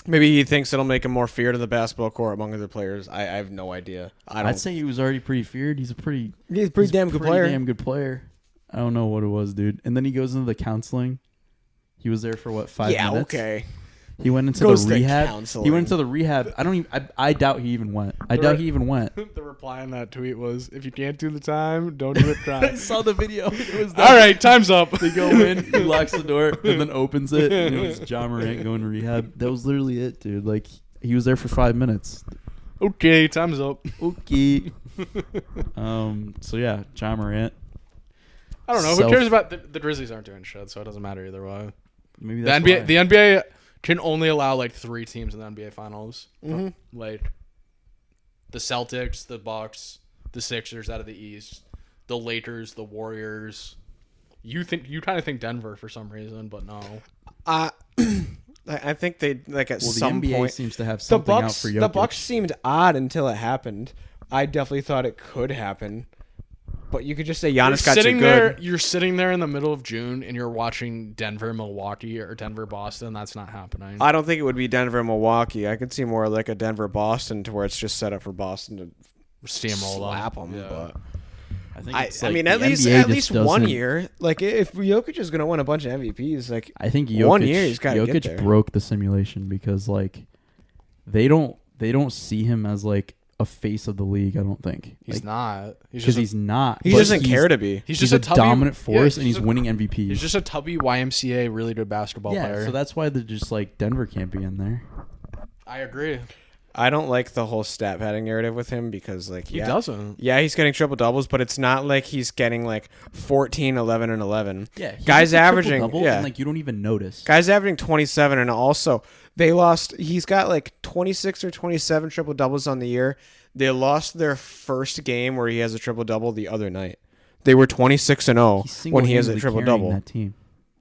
Maybe he thinks it'll make him more feared in the basketball court among other players. I have no idea. I'd say he was already pretty feared. He's a pretty damn good player. Damn good player. I don't know what it was, dude. And then he goes into the counseling. He was there for what, 5 minutes? Yeah, okay. He went into the rehab. He went into the rehab. I doubt he even went. The reply on that tweet was, "If you can't do the time, don't do it try." I saw the video. It was all right, time's up. They go in, he locks the door, and then opens it, and it was John Morant going to rehab. That was literally it, dude. Like, he was there for 5 minutes. Okay, time's up. Okay. So yeah, John Morant. I don't know. Who cares about the Grizzlies? Aren't doing shit, so it doesn't matter either way. Maybe the that's NBA. why. The NBA can only allow like 3 teams in the NBA Finals. Like the Celtics, the Bucks, the Sixers out of the East, the Lakers, the Warriors. You kind of think Denver for some reason, but no. I think they at some the NBA point seems to have something out for Jokic. The Bucks seemed odd until it happened. I definitely thought it could happen. But you could just say Giannis got too good. You're sitting there in the middle of June and you're watching Denver, Milwaukee, or Denver, Boston. That's not happening. I don't think it would be Denver, Milwaukee. I could see more like a Denver, Boston, to where it's just set up for Boston to steamroll slap them. Yeah. But I mean, at least 1 year. Like if Jokic is going to win a bunch of MVPs, like I think Jokic, 1 year he's got to get there. Jokic broke the simulation because like they don't see him as like a face of the league. I don't think he's not. He's not. He doesn't care to be. He's just a dominant force, and he's winning MVPs. He's just a tubby YMCA really good basketball player. So that's why they're just like Denver can't be in there. I agree. I don't like the whole stat padding narrative with him because like he doesn't. Yeah, he's getting triple doubles, but it's not like he's getting like 14, 11, and 11. Yeah, guys averaging and like you don't even notice. Guys averaging 27, and also they lost. He's got like 26 or 27 triple doubles on the year. They lost their first game where he has a triple double the other night. They were 26-0 when he has a triple double. That team.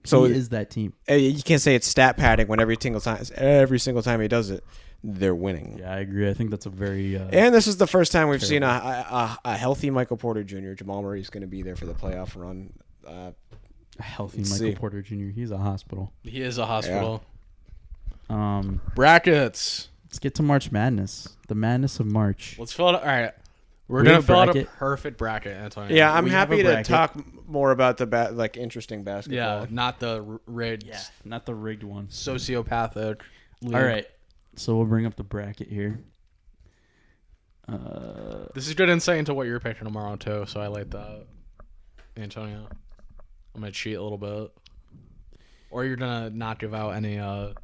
So he is that team. You can't say it's stat padding when every single time he does it, they're winning. Yeah, I agree. I think that's a very and this is the first time we've seen a healthy Michael Porter Jr. Jamal Murray's going to be there for the playoff run. A healthy Michael Porter Jr. He's a hospital. He is a hospital. Yeah. Brackets. Let's get to March Madness. The madness of March. Let's fill it. All right. We're going to fill out a perfect bracket, Antonio. Yeah, I'm happy to talk more about the interesting basketball. Yeah, not the rigged. Yeah, not the rigged one. Sociopathic. League. All right. So we'll bring up the bracket here. This is good insight into what you're picking tomorrow, too, so I like that. Antonio. I'm going to cheat a little bit. Or you're going to not give out any of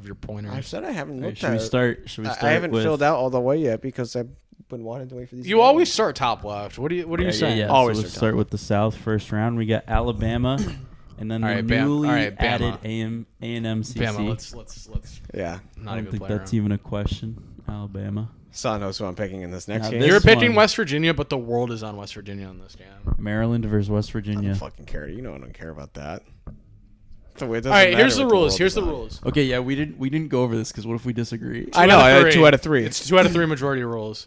your pointers. I said I haven't looked at it. Should we start? I haven't filled out all the way yet because I've been wanting to wait for these. You always start top left. What are you saying? Yeah. Always so let's start with the South first round. We got Alabama, and then the newly added A&M CC. Bama. Let's. Yeah. I don't think that's even a question. Alabama. Son knows who I'm picking in this next game. You're picking West Virginia, but the world is on West Virginia in this game. Maryland versus West Virginia. I don't fucking care. You know I don't care about that. All right, here's the rules. Here's the rules. Okay, yeah, we didn't go over this because what if we disagree? I know. I had 2 out of 3. It's 2 out of 3 majority rules.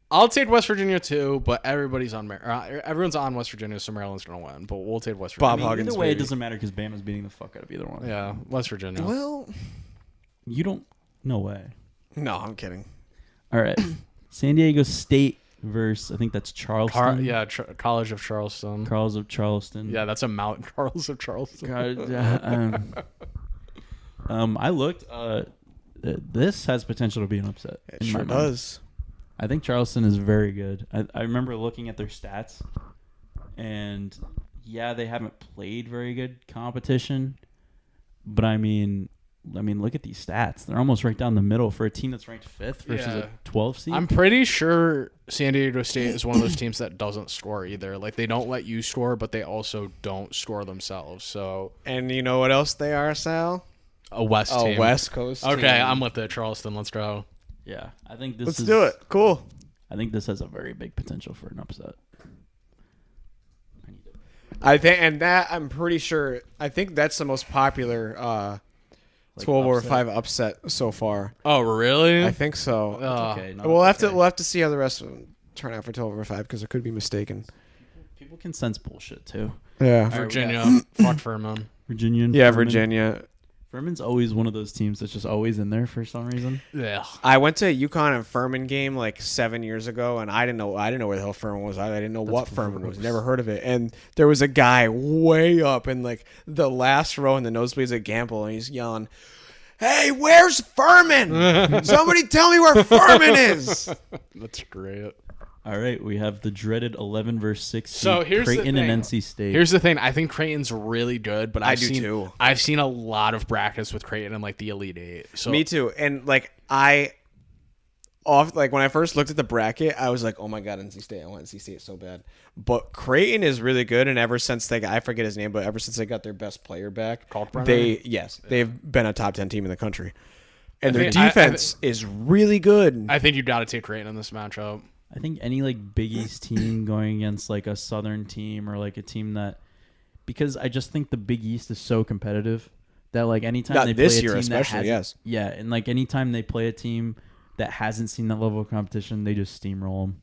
I'll take West Virginia too, but everyone's on West Virginia, so Maryland's gonna win. But we'll take West Virginia. Bob Huggins. Either way, it doesn't matter because Bama's beating the fuck out of either one. Yeah, West Virginia. Well, you don't. No way. No, I'm kidding. All right, San Diego State versus I think that's Charleston. College of Charleston. Charles of Charleston. Yeah, that's a mountain. Charles of Charleston. I looked. This has potential to be an upset. It sure does. I think Charleston is very good. I remember looking at their stats, and yeah, they haven't played very good competition, but I mean, look at these stats. They're almost right down the middle for a team that's ranked 5th versus a 12 seed. I'm pretty sure San Diego State is one of those teams that doesn't score either. Like, they don't let you score, but they also don't score themselves. So, and you know what else they are, Sal? A West team. West Coast team. Okay, I'm with it. Charleston, let's go. Yeah, I think this Let's do it. Cool. I think this has a very big potential for an upset. I think, and that I'm pretty sure. I think that's the most popular 12 over 5 upset so far. Oh, really? I think so. Okay, no, We'll it's have to see how the rest of them turn out for 12 over 5 because it could be mistaken. People can sense bullshit too. Yeah, Virginia. Fuck Furman. Virginia. And yeah, Furman. Virginia. Furman's always one of those teams that's just always in there for some reason. Yeah. I went to a UConn and Furman game like 7 years ago, and I didn't know where the hell Furman was. I didn't know what Furman was. Never heard of it. And there was a guy way up in like the last row in the nosebleeds at Gamble, and he's yelling, "Hey, where's Furman? Somebody tell me where Furman is!" That's great. All right, we have the dreaded 11 versus 6 So here's the Creighton thing. and NC State. Here's the thing. I think Creighton's really good, but I do too. I've seen a lot of brackets with Creighton in like the Elite Eight. So Me too. And like when I first looked at the bracket, I was like, "Oh my god, NC State! I want NC State so bad." But Creighton is really good, and ever since I forget his name, but ever since they got their best player back, Kalkbrenner? they've been a top 10 team in the country, and their think- defense is really good. I think you got to take Creighton in this matchup. I think any like Big East team going against like a Southern team or like a team that, because I just think the Big East is so competitive that like anytime Not they this play a year team especially, that yes. yeah, and like anytime they play a team that hasn't seen that level of competition, they just steamroll them.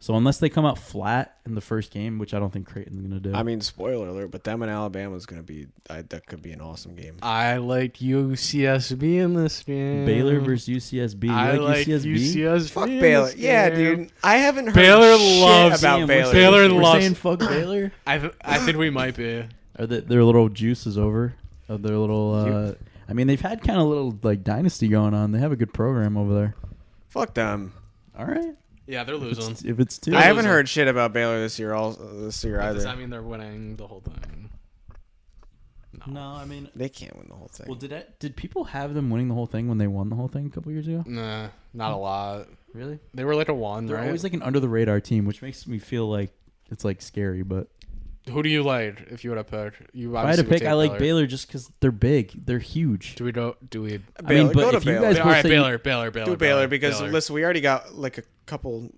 So unless they come out flat in the first game, which I don't think Creighton's gonna do. I mean, spoiler alert, but them and Alabama is going to be that could be an awesome game. I like UCSB in this game. Baylor versus UCSB. You I like like UCSB? UCSB. Fuck in Baylor. this Yeah, game. dude. I haven't heard Baylor shit loves about Damn, Baylor. Baylor we're loves- saying fuck Baylor. I think we might be. Are their little juice is over? Of their little. I mean, they've had kind of little like dynasty going on. They have a good program over there. Fuck them. All right. Yeah, they're losing. If it's two, I haven't losing. heard shit about Baylor this year. Does Either. that mean they're winning the whole thing? No, I mean, They can't win the whole thing. well, did people have them winning the whole thing when they won the whole thing a couple years ago? Nah, not a lot. Really? They were like a 1, They're right? always like an under the radar team, which makes me feel like it's like scary. But Who do you like if you would have picked? You if I had to obviously would pick, take I like Baylor just because they're big, they're huge. Do we? I Baylor, mean, but go to if you Baylor. guys All both right, say, Baylor. Do Baylor because Baylor. listen, we already got like a couple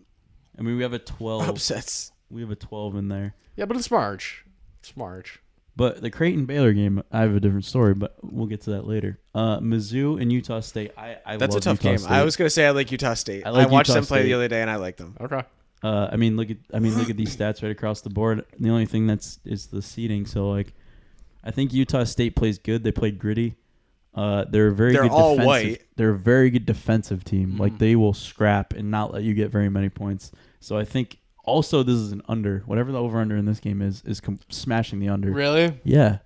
I mean, we have a 12. upsets. We have a 12 in there. Yeah, but it's March. It's March. But the Creighton Baylor game, I have a different story, but we'll get to that later. Mizzou and Utah State. I That's love a tough Utah game. State. I was gonna say I like Utah State. I I, like watched Utah them play State. the other day and I like them. Okay. I mean, look at these stats right across the board. The only thing is the seeding. So like, I think Utah State plays good. They played gritty. They're a very They're good all defensive. white. They're a very good defensive team. Mm-hmm. Like they will scrap and not let you get very many points. So I think also this is an under. Whatever the over under in this game is smashing the under. Really? Yeah.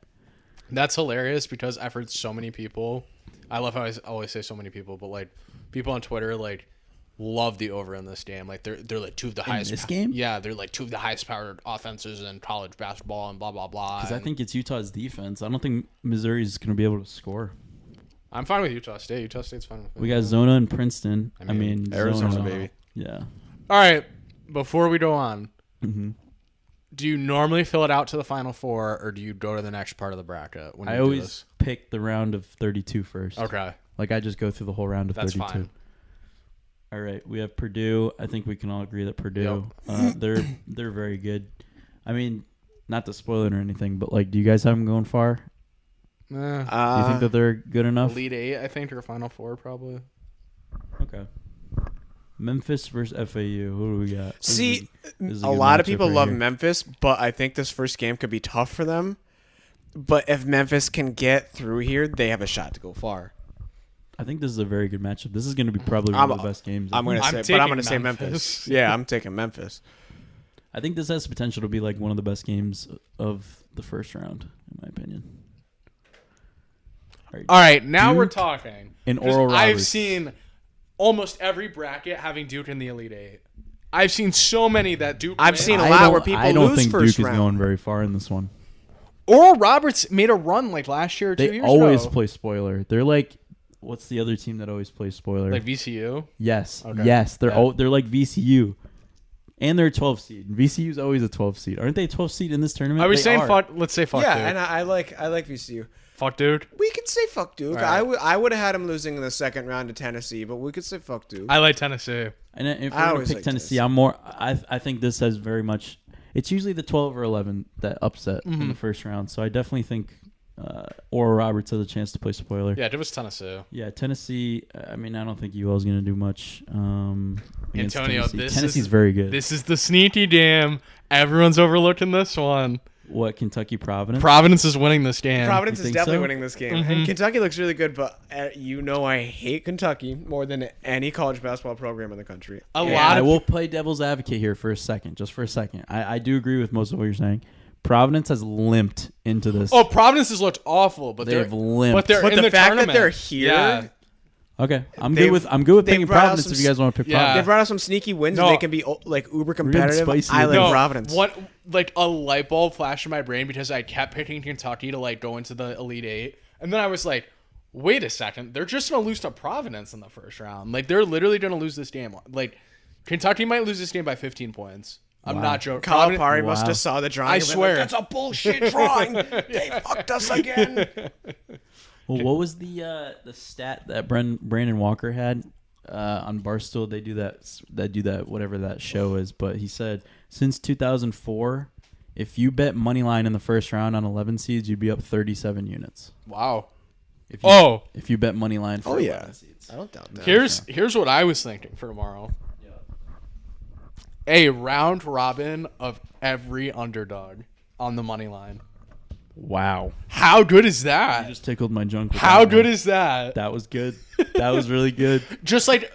That's hilarious because I've heard so many people. I love how I always say so many people, but like people on Twitter like love the over in this game. Like they're like two of the highest. this game? Yeah, they're like two of the highest powered offenses in college basketball and blah blah blah. Because I and think it's Utah's defense. I don't think Missouri's going to be able to score. I'm fine with Utah State. Utah State's fine with me. We got Zona and Princeton. I mean Arizona, Zona. baby. Yeah. All right. Before we go on, hmm do you normally fill it out to the Final Four, or do you go to the next part of the bracket? When you I do always this? pick the round of 32 first. Okay, Like I just go through the whole round of that's 32. fine. All right, we have Purdue. I think we can all agree that Purdue, they're very good. I mean, not to spoil it or anything, but like, do you guys have them going far? Do you think that they're good enough? Elite Eight, I think, or Final Four, probably. Okay. Memphis versus FAU. Who do we got? See, This is a good lot of matchup people right love here. Memphis, but I think this first game could be tough for them. But if Memphis can get through here, they have a shot to go far. I think this is a very good matchup. This is going to be probably I'm- one of the best games. I'm gonna I'm say, but I'm taking gonna say Memphis. Memphis. Yeah, I'm taking Memphis. I think this has potential to be like one of the best games of the first round, in my opinion. All right, now we're Duke talking. and 'Cause Oral I've Roberts. seen almost every bracket having Duke in the Elite Eight. I've seen so many that Duke. I've win. seen a I lot don't- where people I don't lose think first Duke round. is going very far in this one. Oral Roberts made a run like last year or 2 They years always ago. play spoiler. They're like, what's the other team that always plays spoiler? Like VCU. yes, Okay. yes. They're Yeah. they're like VCU, and they're a 12 seed. VCU is always a 12 seed. Aren't they a 12 seed in this tournament? Are we They saying are. fuck? Let's say fuck Yeah, Duke. and I like VCU. Fuck Duke. We could say fuck Duke. All right. I would have had him losing in the second round to Tennessee, but we could say fuck Duke. I like Tennessee. And if I we're always gonna pick like Tennessee, Tennessee. I'm more. I think this has very much. It's usually the 12 or 11 that upset in the first round. So I definitely think Oral Roberts has a chance to play spoiler. Yeah, it was Tennessee. Yeah, Tennessee. I mean, I don't think UL is going to do much. Against Antonio, Tennessee. this Tennessee's is very good. This is the sneaky game. Everyone's overlooking this one. What, Kentucky Providence? Providence is winning this game. Providence You is think definitely so? winning this game. And Kentucky looks really good, but I hate Kentucky more than any college basketball program in the country. A Yeah, lot I of will play devil's advocate here for a second, just for a second. I do agree with most of what you're saying. Providence has limped into this. Providence has looked awful, but They've limped. But they're But in the fact that tournament. they're here, Yeah. Okay, I'm They've- good with they've picking brought out Providence some if you guys want to pick Yeah. they Providence. brought out some sneaky wins. No. And they can be like uber competitive. spicy I with like it. Providence. What like a light bulb flashed in my brain because I kept picking Kentucky to like go into the Elite Eight, and then I was like, wait a second, they're just gonna lose to Providence in the first round. Like they're literally gonna lose this game. Like Kentucky might lose this game by 15 points. I'm Wow. not joking. Calipari must Wow. have saw the drawing. I and been swear. like, that's a bullshit drawing. They fucked us again. Well, what was the stat that Brandon Walker had on Barstool? They do that whatever that show is. But he said since 2004, if you bet money line in the first round on 11 seeds, you'd be up 37 units. Wow. If you bet money line for 11 seeds. I don't doubt that. Here's what I was thinking for tomorrow. A round robin of every underdog on the money line. Wow, How good is you that? just tickled my junk. With How that good one. is that? That was good. That was really good. Just like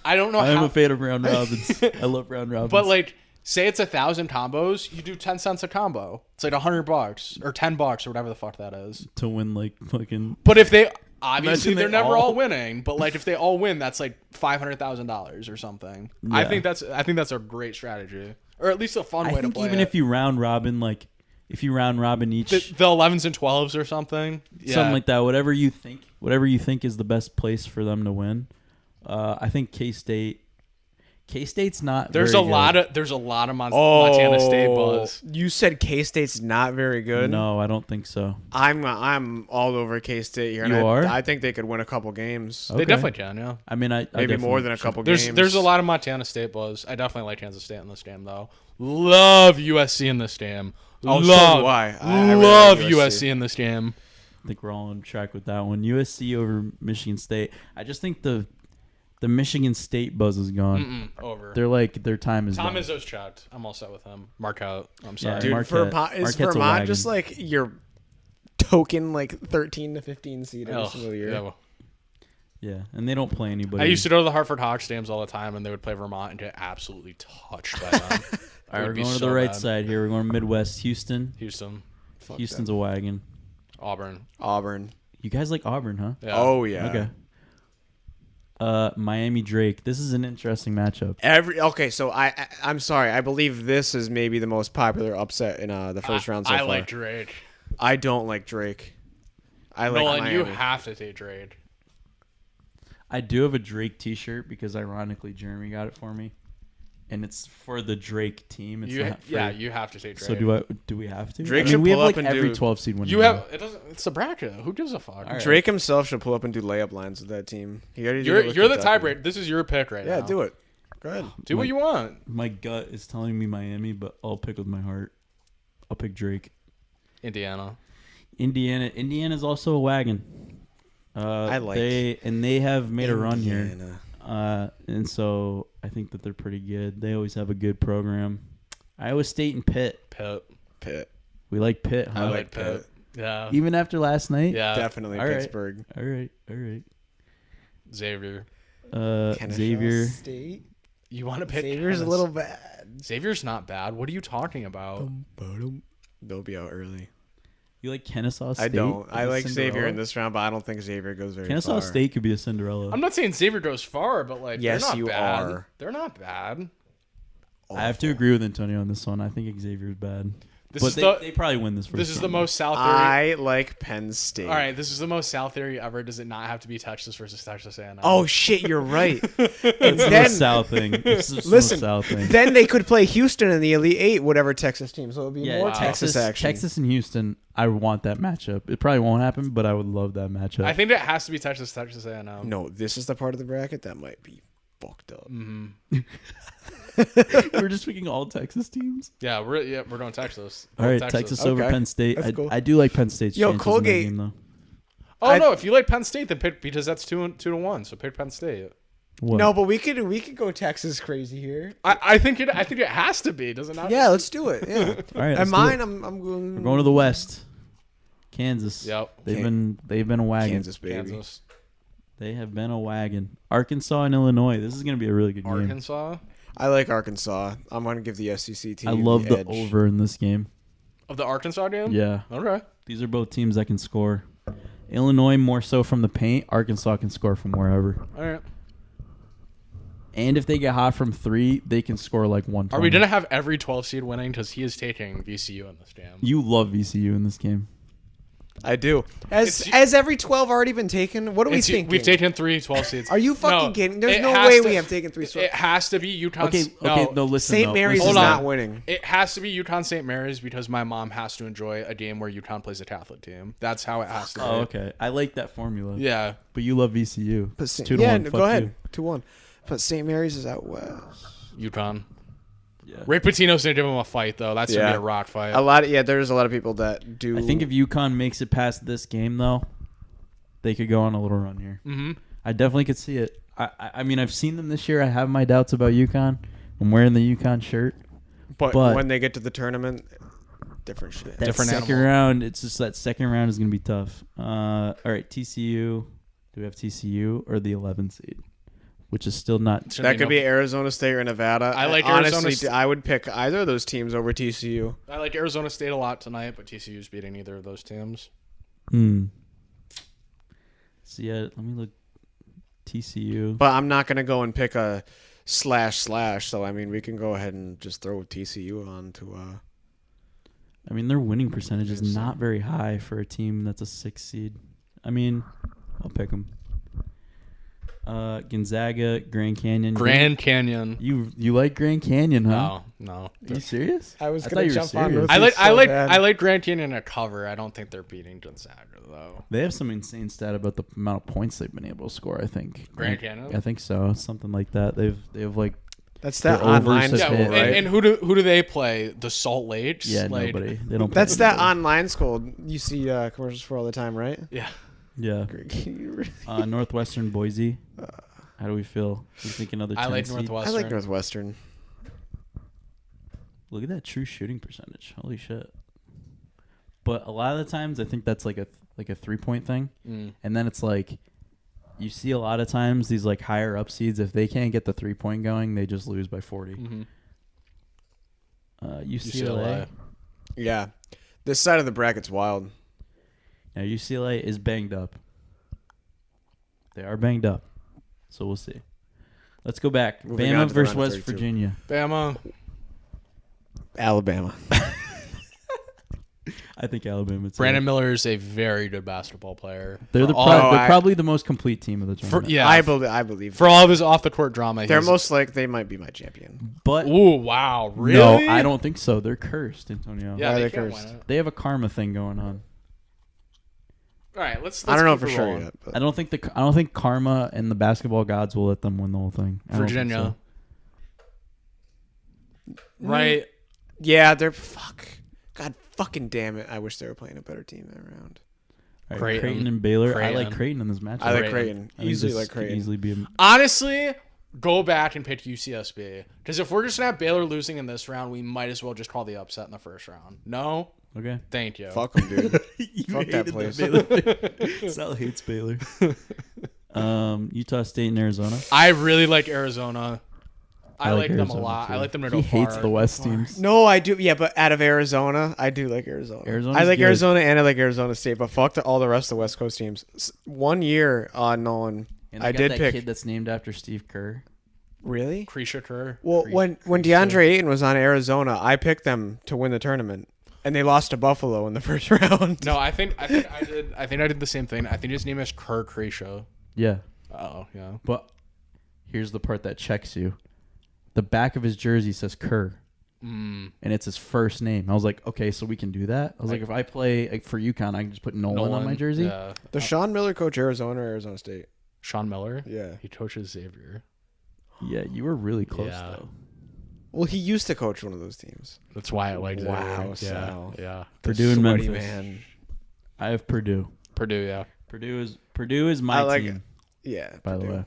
I don't know I am how, a fan of round robins. I love round robins. but like say it's 1,000 combos, you do 10 cents a combo. It's like $100 or $10 or whatever the fuck that is. to win like fucking. But if they obviously Imagine they're they never all- all winning, but like if they all win, that's like $500,000 or something. I Yeah. think that's a great strategy, or at least a fun I way to think play even it. if you round robin, like if you round robin each. the 11s and 12s or something, Something like that. Whatever you think is the best place for them to win. I think K-State's not. There's very a lot good. of Montana State buzz. You said K-State's not very good. No, I don't think so. I'm all over K-State here. And You are? I think they could win a couple games. They definitely can, yeah. I mean, I Maybe more definitely- than a couple There's games. a lot of Montana State buzz. I definitely like Kansas State in this game though. Love USC in this game. Oh, so love, do I really love like USC in this game. I think we're all on track with that one. USC over Michigan State. I just think the Michigan State buzz is gone. Over. Their time is Tom done. Izzo's checked. I'm all set with him. Mark out. I'm sorry. Dude, Marquette- is Marquette's a Vermont wagon. just like your token like 13 to 15 seed every Oh, single year? yeah, well, Yeah, and they don't play anybody. I used to go to the Hartford Hawks games all the time, and they would play Vermont and get absolutely touched by them. All right, It we're would be going to so the right bad. side here. We're going Midwest. Houston. Houston, Houston's a wagon. Auburn. Auburn. You guys like Auburn, huh? Yeah. Oh yeah. Okay. Miami Drake. This is an interesting matchup. So I'm sorry. I believe this is maybe the most popular upset in the first round so I far. like Drake. I don't like Drake. I like Nolan, Miami. you have to take Drake. I do have a Drake T-shirt because ironically Jeremy got it for me, and it's for the Drake team. It's not for, You have to take Drake. So do we have to? Drake I mean, should we have pull like up and every do- 12 seed winning. You have it doesn't. It's the bracket. Who gives a fuck? right. Drake himself should pull up and do layup lines with that team. He already did it with You're the Kentucky. tiebreaker. This is your pick right now. Yeah, do it. Go ahead. Do what you want. My gut is telling me Miami, but I'll pick with my heart. I'll pick Drake. Indiana. Indiana's also a wagon. I like they have made a run here. Indiana. And so I think that they're pretty good. They always have a good program. Iowa State and Pitt. Pitt. We like Pitt, huh? I like Pitt. Yeah. Even after last night? Yeah. Definitely All right. Pittsburgh. All right. Xavier. Xavier. State. You want to pick Xavier's a Kennes- little bad. Xavier's not bad. What are you talking about? They'll be out early. You like Kennesaw State? I don't. I as a like Xavier Cinderella? in this round, but I don't think Xavier goes very Kennesaw far. State could be a Cinderella. I'm not saying Xavier goes far, but like Yes, they're not you bad. are. They're not bad. I have to agree with Antonio on this one. I think Xavier's bad. This But is they probably win this first This is the round. most South theory. I like Penn State. All right, this is the most South theory ever. Does it not have to be Texas versus Texas A&M? Oh shit, you're right. and It's the then most South thing. It's just the listen, most South thing. then they could play Houston in the Elite Eight, whatever Texas team. So it'll be Yeah, more Texas action. Texas and Houston. I want that matchup. It probably won't happen, but I would love that matchup. I think it has to be Texas A&M. No, this is the part of the bracket that might be fucked up. Mm-hmm. We're just picking all Texas teams. Yeah, we're going Texas. All right, Texas over Okay. Penn State. That's cool. I do like Penn State's Yo, chances Colgate- in that game, though. Oh no, if you like Penn State, then pick because that's 2-1. So pick Penn State. What? No, but we could go Texas crazy here. I think it has to be. Does it not? Yeah, let's do it. Yeah. All right, let's And do mine, it. I'm going. We're going to the West. Kansas. Yep. They've been a wagon. Kansas, baby. Kansas, They have been a wagon. Arkansas and Illinois. This is going to be a really good game. Arkansas. I like Arkansas. I'm going to give the SEC team. I love the edge. over in this game. Of the Arkansas game. Yeah. Okay. These are both teams that can score. Illinois more so from the paint. Arkansas can score from wherever. All right. And if they get hot from 3, they can score like 120. Are we gonna have every 12 seed winning? Because he is taking VCU in this game. You love VCU in this game. I do. It's- Has every 12 already been taken? What are we thinking? We've taken 3 12 seeds. Are you fucking No, kidding? There's it no has way to- we have taken 3 It has to be UConn. Okay, no, listen. St. though. Mary's Listen is Hold though. on. not winning. It has to be UConn St. Mary's because my mom has to enjoy a game where UConn plays a Catholic team. That's how it has to be. Oh, okay. I like that formula. Yeah. But you love VCU. But It's St- 2-1. yeah, Fuck go ahead. you. 2-1. But St. Mary's is out west. UConn. Yeah. Rick Pitino's gonna give him a fight though. That's gonna be a rock fight. There's a lot of people that do. I think if UConn makes it past this game, though, they could go on a little run here. Mm-hmm. I definitely could see it. I mean, I've seen them this year. I have my doubts about UConn. I'm wearing the UConn shirt. but but- when they get to the tournament, different shit. That Different second animal. round, it's just that second round is going to be tough. All right, TCU. Do we have TCU or the 11 seed? Which is still not. That could be Arizona State or Nevada. I like Honestly, Arizona State. I would pick either of those teams over TCU. I like Arizona State a lot tonight, but TCU's beating neither of those teams. So, yeah, let me look. TCU. But I'm not going to go and pick a //. So, I mean, we can go ahead and just throw TCU on to. I mean, their winning percentage is Yes. not very high for a team that's a 6 seed. I mean, I'll pick them. Gonzaga, Grand Canyon. Grand Canyon. You like Grand Canyon, huh? No. Are you serious? I was I going thought to you were jump on serious. Rookies I like Grand Canyon in a cover. I don't think they're beating Gonzaga though. They have some insane stat about the amount of points they've been able to score. I think Grand Canyon. I think so. Something like that. They have like That's that Their overs online have Yeah, school, hit. right? and who do they play? The Salt Lakes. nobody. They don't. That's play that anybody. online school you see commercials for all the time, right? Yeah. Yeah. Northwestern Boise. How do we feel? You think another? I 10 like seed? I Northwestern. like Northwestern. Look at that true shooting percentage. Holy shit. But a lot of the times I think that's like a 3-point thing. Mm. And then it's like you see a lot of times these like higher up seeds, if they can't get the 3-point going, they just lose by 40. Mm-hmm. UCLA. Yeah. This side of the bracket's wild. Now UCLA is banged up. They are banged up. So we'll see. Let's go back. Moving on Bama to the versus round of West 32. Virginia. Bama. Alabama. I think Alabama. Too. Brandon Miller is a very good basketball player. They're For all- they're probably the most complete team of the tournament. yeah. I believe. For all of his off the court drama, They're he's- most like they might be my champion. But Ooh, wow, really? no, I don't think so. They're cursed, Antonio. Yeah, Why they are they can't cursed? win it. They have a karma thing going on. All right, let's I don't know keep for it sure rolling. yet. But I don't think karma and the basketball gods will let them win the whole thing. I don't think Virginia. so. Right. yeah, they're God fucking damn it! I wish they were playing a better team that round. All right, Creighton. Creighton and Baylor. I like Creighton. Creighton in this matchup. I like Creighton. Creighton. I think Easily this like could Creighton. Easily be. Honestly, go back and pick UCSB. Because if we're just going to have Baylor losing in this round, we might as well just call the upset in the first round. No? Okay. Thank you. Fuck them, dude. You Fuck that hated place. Baylor. Sal hates Baylor. Utah State and Arizona. I really like Arizona. I like them a Arizona, lot. too. I like them to go He far. hates the West teams. No, I do. Yeah, but out of Arizona, I do like Arizona. Arizona's I like good. Arizona and I like Arizona State, but fuck all the rest of the West Coast teams. 1 year, Nolan. And I they got did that pick. kid that's named after Steve Kerr. Really? Krisha Kerr. Well, when DeAndre Ayton was on Arizona, I picked them to win the tournament, and they lost to Buffalo in the first round. No, I think I did the same thing. I think his name is Kerr Krisha. Yeah. Oh, yeah. But here's the part that checks you. The back of his jersey says Kerr. Mm. And it's his first name. I was like, okay, so we can do that. I was like, if I play for UConn, I can just put Nolan on my jersey. Yeah. Does Sean Miller coach Arizona or Arizona State? Sean Miller. Yeah. He coaches Xavier. Yeah, you were really close Yeah. though. Well, he used to coach one of those teams. That's why I like Wow, Xavier. Yeah, Sal. yeah. The Purdue and sweaty Memphis. man. I have Purdue. Purdue, yeah. Purdue is my I like team. Yeah. By Purdue. the way,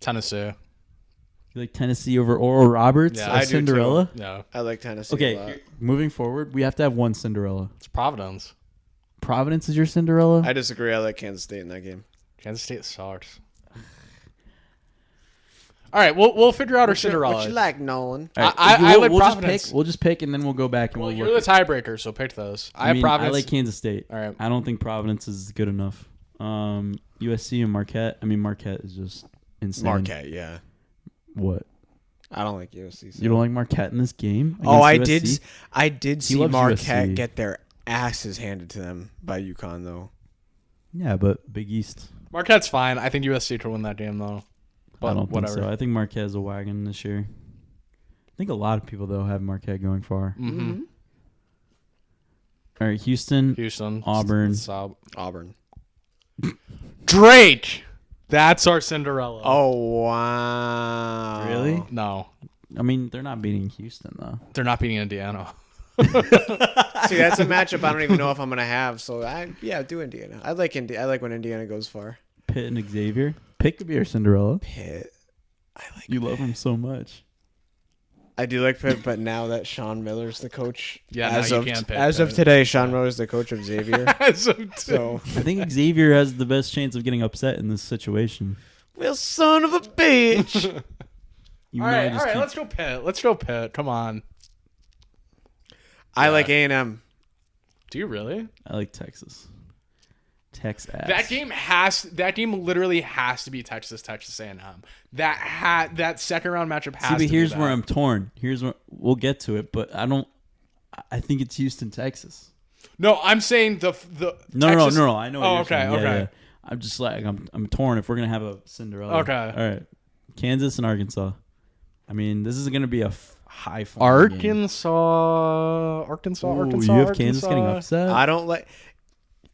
Tennessee. you like Tennessee over Oral Roberts? Yeah, a I do too. Cinderella. Yeah. I like Tennessee a Okay, lot. moving forward, we have to have one Cinderella. It's Providence. Providence is your Cinderella. I disagree. I like Kansas State in that game. Kansas State sucks. All right, we'll figure out our Cinderella. What you like, Nolan? All right, I like we'll just Providence. pick. We'll just pick, and then we'll go back and Well, we'll you're look. the tiebreaker, so pick those. I have mean, Providence. I like Kansas State. All right. I don't think Providence is good enough. USC and Marquette. I mean, Marquette is just insane. Marquette, yeah. What? I don't like USC. So. You don't like Marquette in this game? Oh, I against did. USC? I did see loves Marquette USC. get their asses handed to them by UConn, though. Yeah, but Big East. Marquette's fine. I think USC could win that game, though. But I don't whatever. think so. I think Marquette is a wagon this year. I think a lot of people though have Marquette going far. Mm-hmm. All right, Houston. Houston. Auburn. Auburn. Drake. That's our Cinderella. Oh, wow. Really? No, I mean, they're not beating Houston though. they're not beating Indiana. See, that's a matchup I don't even know if I'm going to have. So, do Indiana. I like when Indiana goes far. Pitt and Xavier. Pitt could be our Cinderella. Pitt. I like You Pitt. love him so much. I do like Pitt, but now that Sean Miller's the coach, Yeah, as now of you can't pick as of Pitt. today, Sean Miller's the coach of Xavier. So, I think Xavier has the best chance of getting upset in this situation. well, son of a bitch. You all might right, just keep- Let's go Pitt. Come on. I like A&M. Do you really? I like Texas. Texas. That game literally has to be Texas A&M. That second round matchup has See, to but be here's that. where I'm torn. We'll get to it, but I think it's Houston, Texas. No, I'm saying the No, Texas, no. I know. What Oh, you're okay, saying. Yeah, okay. yeah. I'm just like I'm torn if we're gonna have a Cinderella. Okay. All right. Kansas and Arkansas. I mean, this is gonna be a high flying game. Arkansas. Ooh, you have Kansas getting upset. I don't like.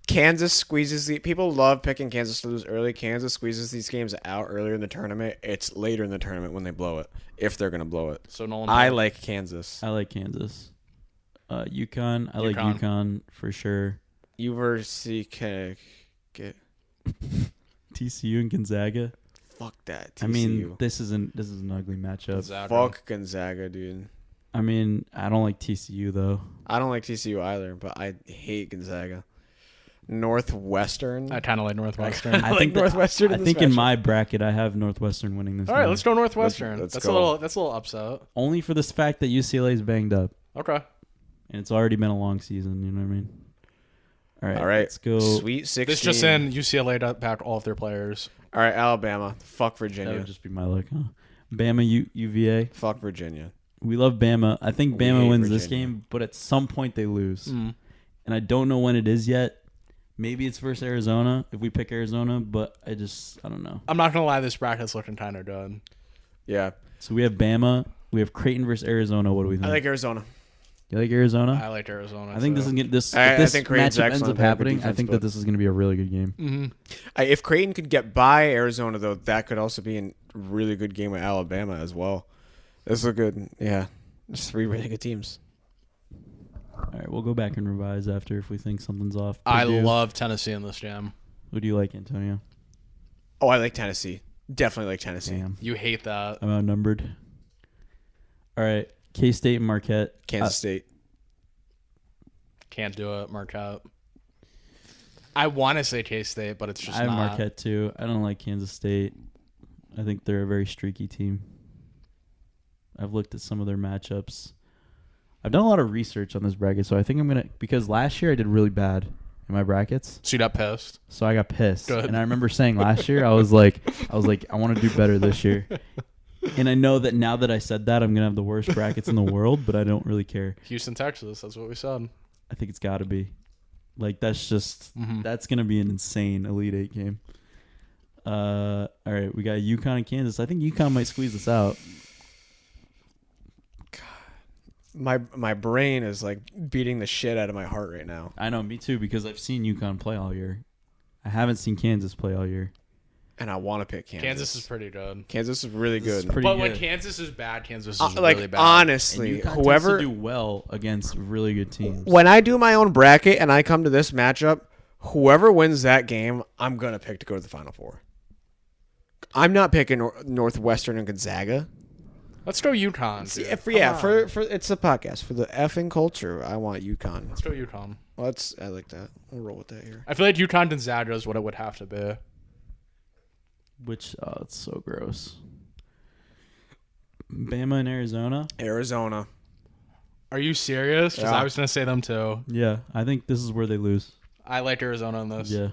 Kansas squeezes people love picking Kansas to lose early. Kansas squeezes these games out earlier in the tournament. It's later in the tournament when they blow it, if they're gonna blow it. So Nolan. I like Kansas. I like Kansas. UConn. I like UConn. UConn for sure. UVerC. TCU and Gonzaga. Fuck that. TCU. I mean, this is an ugly matchup. Gonzaga. Fuck Gonzaga, dude. I mean, I don't like TCU though. I don't like TCU either, but I hate Gonzaga. Northwestern. I kind of like Northwestern. I like Northwestern I in this think in matchup. my bracket, I have Northwestern winning this. All right, game. let's go Northwestern. Let's That's go. a little upset. Only for this fact that UCLA is banged up, Okay. and it's already been a long season. You know what I mean? All right. All right. Let's go. Sweet 16. This just in: UCLA back all of their players. All right, Alabama. Fuck That Virginia. would just be my luck, huh? Bama, UVA. Fuck Virginia. We love Bama. I think We Bama hate wins this Virginia. game, but at some point they lose, Mm. and I don't know when it is yet. Maybe it's versus Arizona if we pick Arizona, but I don't know. I'm not gonna lie, this bracket's looking kind of good. Yeah. So we have Bama. We have Creighton versus Arizona. What do we think? I like Arizona. You like Arizona? I like Arizona. I think this is gonna this. I If this think Creighton's matchup ends excellent. up They have good happening, I defense, think but- that this is gonna be a really good game. Mm-hmm. If Creighton could get by Arizona, though, that could also be a really good game with Alabama as well. This is a good, yeah. There's three really good teams. All right, we'll go back and revise after if we think something's off. I Purdue. love Tennessee in this jam. Who do you like, Antonio? Oh, I like Tennessee. Definitely like Tennessee. Damn, You hate that. I'm outnumbered. All right, K-State and Marquette. Kansas State. Can't do it, Marquette. I want to say K-State, but it's just I have not. Marquette too. I don't like Kansas State. I think they're a very streaky team. I've looked at some of their matchups. I've done a lot of research on this bracket, so I think I'm gonna because last year I did really bad in my brackets, So you got pissed. so I got pissed. Good. And I remember saying last year I was like, I want to do better this year. And I know that now that I said that, I'm gonna have the worst brackets in the world, but I don't really care. Houston, Texas. That's what we said. I think it's got to be. Like that's just Mhm. that's gonna be an insane Elite Eight game. All right, we got UConn and Kansas. I think UConn might squeeze this out. My brain is like beating the shit out of my heart right now. I know, me too, because I've seen UConn play all year. I haven't seen Kansas play all year. and I want to pick Kansas. Kansas is pretty good. Kansas is really This is good. pretty But good. when Kansas is bad, Kansas is Like really bad. honestly, And UConn whoever tends to do well against really good teams. when I do my own bracket and I come to this matchup, whoever wins that game, I'm gonna pick to go to the Final Four. I'm not picking Northwestern and Gonzaga. Let's go UConn. See, Dude. for Come on. for it's a podcast for the effing culture. I want UConn. Let's go UConn. I like that. We'll roll with that here. I feel like UConn Gonzaga is what it would have to be. Which, it's so gross. Bama and Arizona. Arizona. Are you serious? Because Yeah. I was gonna say them too. Yeah, I think this is where they lose. I like Arizona in this. Yeah.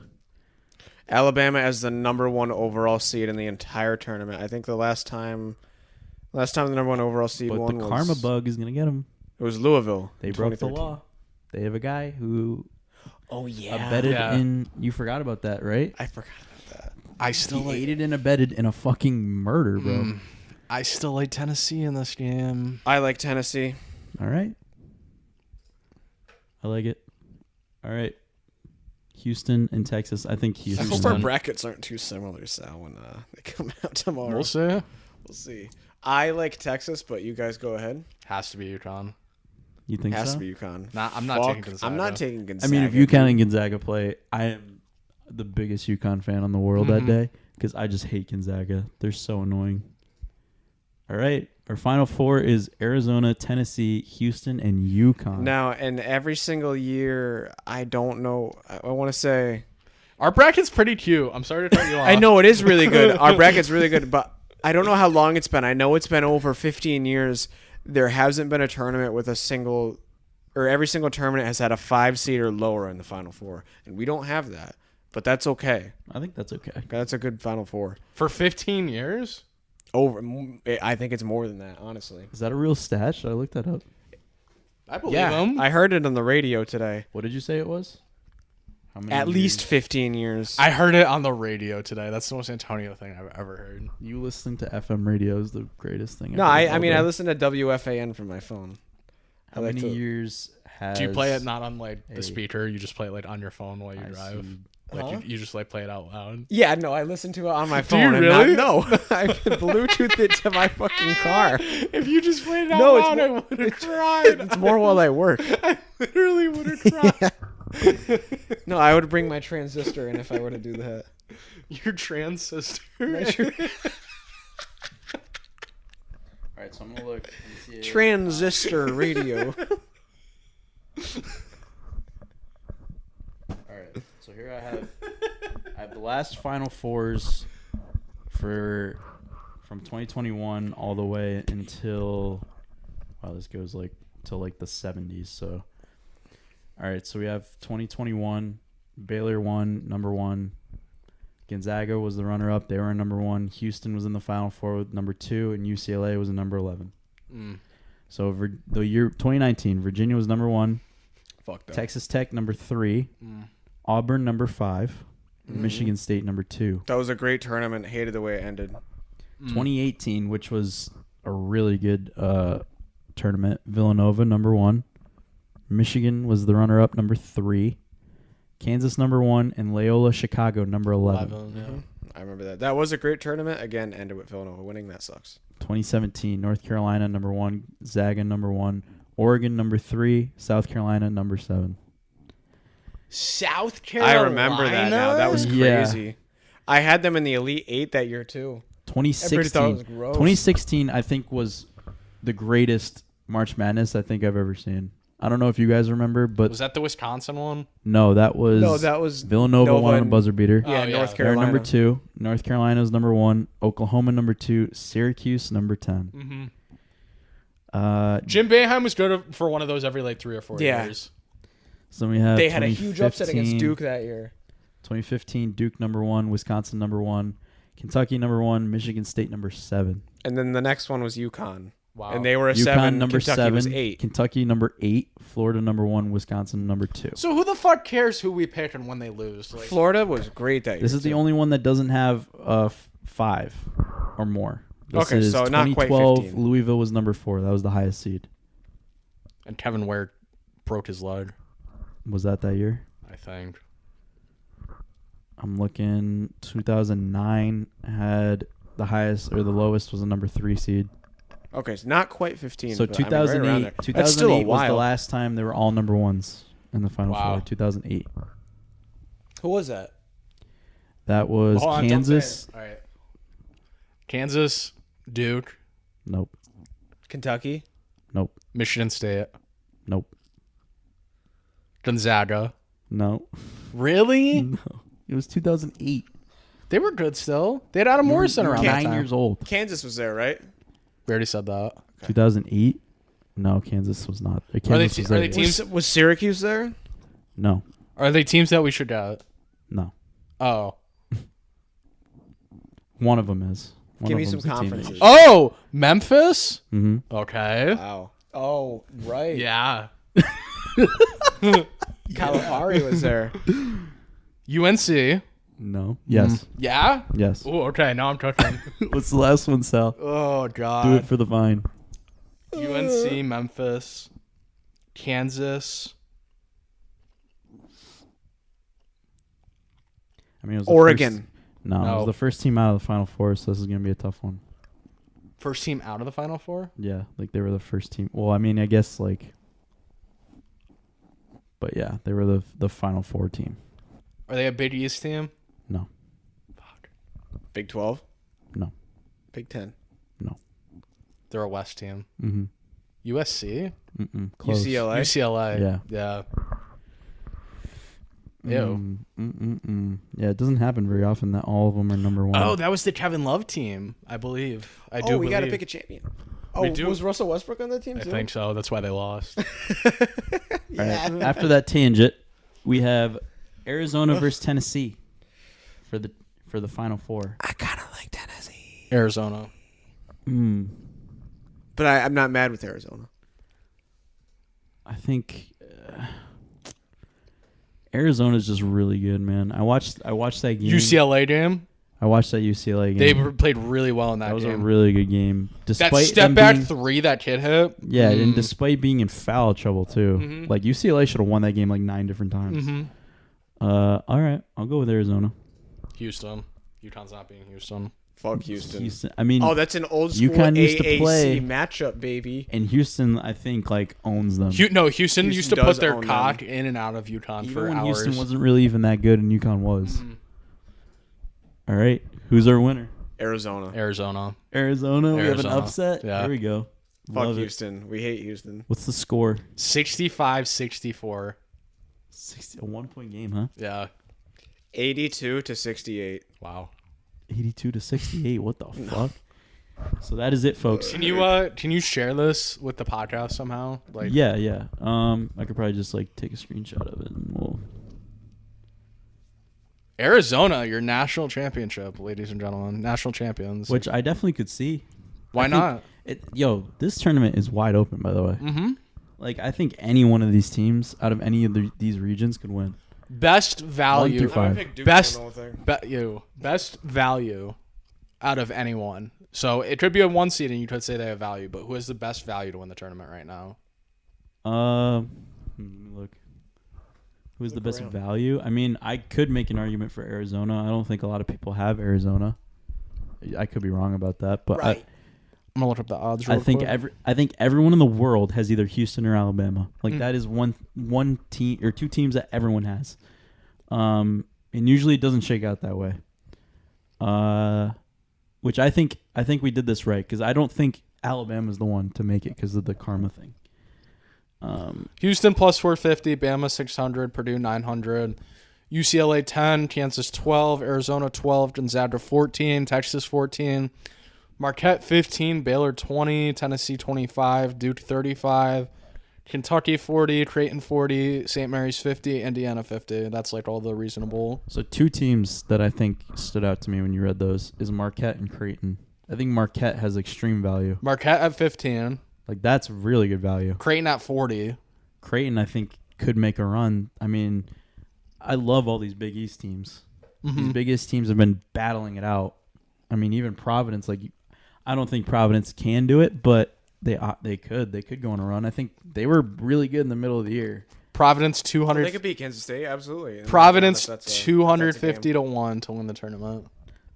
Alabama as the number 1 overall seed in the entire tournament. I think the last time the number 1 overall seed But won the was karma bug is going to get them. It was Louisville. They in broke the 2013. law. They have a guy who Oh yeah. abetted Yeah. in. You forgot about that, right? I forgot about that. I still He like. aided and abetted in a fucking murder, bro. I still like Tennessee in this game. I like Tennessee. All right. I like it. All right. Houston and Texas. I think I Houston. hope our brackets aren't too similar, Sal, when they come out tomorrow. We'll see. We'll see. I like Texas, but you guys go ahead. Has to be UConn. You think Has so? to be UConn. Nah, I'm not taking Gonzaga. I'm not taking I Gonzaga. mean, if UConn and Gonzaga play, I am the biggest UConn fan in the world that day because I just hate Gonzaga. They're so annoying. All right. Our final four is Arizona, Tennessee, Houston, and UConn. Now, and every single year, I don't know. I want to say. Our bracket's pretty cute. I'm sorry to cut you off. I know it is really good. Our bracket's really good, but I don't know how long it's been. I know it's been over 15 years. There hasn't been a tournament with every single tournament has had a 5 seed or lower in the Final Four, and we don't have that. But that's okay. I think that's okay. That's a good Final Four. For 15 years? I think it's more than that, honestly. Is that a real stat? Should I look that up? I believe him. I heard it on the radio today. What did you say it was? How many At years? least 15 years. I heard it on the radio today. That's the most Antonio thing I've ever heard. You listening to FM radio is the greatest thing. No, ever. I mean, I listen to WFAN from my phone. How I like many to- years has... Do you play it not on like the a speaker? You just play it like on your phone while you I drive. see. Like Huh? you just like play it out loud. Yeah, no, I listen to it on my Do phone. you and really? no, I can Bluetooth it to my fucking car. If you just played it out No, it's loud, more- I would have cried. It's more while I work. I literally would have cried. No, I would bring my transistor in if I were to do that. Your trans sister. All right, so I'm gonna look. Transistor radio. All right, so here I have the last Final Fours from 2021 all the way until this goes like till like the 70s. So all right, so we have 2021. Baylor won number 1. Gonzaga was the runner-up. They were in number 1. Houston was in the Final Four with number 2, and UCLA was in number 11. So the year 2019, Virginia was number 1. Fuck that. Texas Tech number 3. Auburn number 5. Michigan State number 2. That was a great tournament. Hated the way it ended. 2018, which was a really good tournament. Villanova number 1. Michigan was the runner-up, number 3. Kansas number 1, and Loyola Chicago number 11. I remember that. That was a great tournament. Again, ended with Villanova winning. That sucks. 2017, North Carolina number 1, Zaga number 1, Oregon number 3, South Carolina number 7. South Carolina. I remember that now. That was Yeah. crazy. I had them in the Elite 8 that year, too. Everybody thought it 2016, was gross. 2016, I think was the greatest March Madness I think I've ever seen. I don't know if you guys remember, but Was that the Wisconsin one? no, that was Villanova Nova won on a and- buzzer beater. Yeah, Oh, yeah. North They're Carolina. number 2. North Carolina's number 1. Oklahoma number 2. Syracuse number 10. Jim Boeheim was good for one of those every like 3 or 4 Yeah. years. So we have They had a huge upset against 2015, Duke that year. 2015, Duke number 1, Wisconsin number 1, Kentucky number 1, Michigan State number 7. And then the next one was UConn. Wow. And they were a UConn 7. number Kentucky 7, was 8. Kentucky number 8, Florida number 1, Wisconsin number 2. So who the fuck cares who we pick and when they lose? Like, Florida was great that year. This is the too. only one that doesn't have 5 or more. This Okay, is so not quite 2012, 15. Louisville was number 4. That was the highest seed. and Kevin Ware broke his leg, Was that year? I think. I'm I'm looking. 2009 had the highest or the lowest was a number 3 seed. Okay, so not quite 15. So but 2008, right around there. 2008 That's still a was the while. last time they were all number 1s in the Final Wow. Four. 2008. Who was that? That was Hold on, don't say Kansas. it. All right. Kansas, Duke, Nope. Kentucky. Nope. Michigan State, Nope. Gonzaga. No. Really? No. It was 2008. They were good still. They had Adam You were- Morrison you were around 9 that time. years old. Kansas was there, right? We already said that. 2008. No, Kansas was not. Are Kansas they was there. teams? Was Syracuse there? No. Are they teams that we should get? No. Oh. One of them is. One Give of me some them's a team. conferences. Oh, Memphis. Mm-hmm. Okay. Wow. Oh, right. Yeah. Calipari was there. UNC. No. Yes. Yeah. Yes. Oh, okay. Now I'm touching. What's the last one, Sal? Oh Do it God. for the vine. UNC, Memphis, Kansas. I mean, it was the Oregon. First, no, it No. was the first team out of the Final Four, so this is gonna be a tough one. First team out of the Final Four. Yeah, like they were the first team. Well, I mean, I guess like, but yeah, they were the Final Four team. Are they a Big East team? No. Fuck. Big 12? No. Big 10? They're a West team. Mm-hmm. USC. Close. UCLA? UCLA. Yeah. Yeah. Ew. Yeah, it doesn't happen very often that all of them are number 1. Oh, that was the Kevin Love team, I believe. I do. we got to believe. pick a champion. We Oh, do. was Russell Westbrook on that team I too? think so. That's why they lost. All right. After that tangent, we have Arizona versus Tennessee for the Final Four. I kind of like Tennessee. Arizona. But I'm not mad with Arizona. I think Arizona's just really good, man. I watched that game. UCLA game. I watched that UCLA game. They played really well in that That was game. a really good game. That Despite step them back being, 3 that kid hit. yeah, and despite being in foul trouble too, Mhm. like UCLA should have won that game like 9 different times. Mm-hmm. All right, I'll go with Arizona. Houston. UConn's not being Houston. Fuck Houston. Houston. I mean, Oh, that's an old school UConn used to AAC play- matchup, baby. and Houston, I think like owns them. Houston used Houston to put does their own cock in and out of UConn Even for when hours. Houston wasn't really even that good, and UConn was. All right, who's our winner? Arizona. Arizona. Arizona. We have an Arizona. upset. Yeah. There we go. Fuck Love it. Houston. We hate Houston. What's the score? 65-64. 60, a 1-point game, huh? Yeah. 82 to 68. Wow. 82 to 68. What the fuck? So that is it, folks. Can you share this with the podcast somehow? Like Yeah. I could probably just like take a screenshot of it, and we'll. Arizona, your national championship, ladies and gentlemen, national champions. Which I definitely could see. Why I think not? This tournament is wide open, by the way. Mm-hmm. Like, I think any one of these teams out of any of these regions could win. Best 1 value. through 5. Pick Duke Best- to win the whole thing. Best value out of anyone. So it could be a 1 seed and you could say they have value, but who has the best value to win the tournament right now? Let me look. Who's the Look best around. value? I mean, I could make an argument for Arizona. I don't think a lot of people have Arizona. I could be wrong about that, but Right. I'm gonna look up the odds. I Real think quick. I think everyone in the world has either Houston or Alabama. Like Mm. that is one team or 2 teams that everyone has. And usually it doesn't shake out that way. Which I think we did this right because I don't think Alabama's the one to make it because of the karma thing. Houston plus 450, Bama 600, Purdue 900, UCLA 10, Kansas 12, Arizona 12, Gonzaga 14, Texas 14, Marquette 15, Baylor 20, Tennessee 25, Duke 35, Kentucky 40, Creighton 40, St. Mary's 50, Indiana 50. That's like all the reasonable. So 2 teams that I think stood out to me when you read those is Marquette and Creighton. I think Marquette has extreme value. Marquette at 15, Like that's really good value. Creighton at 40. Creighton, I think, could make a run. I mean, I love all these Big East teams. These Big East teams have been battling it out. I mean, even Providence. Like, I don't think Providence can do it, but they could. They could go on a run. I think they were really good in the middle of the year. Providence They 200. could beat Kansas State, absolutely. Providence That's a 250 to 1 to win the tournament.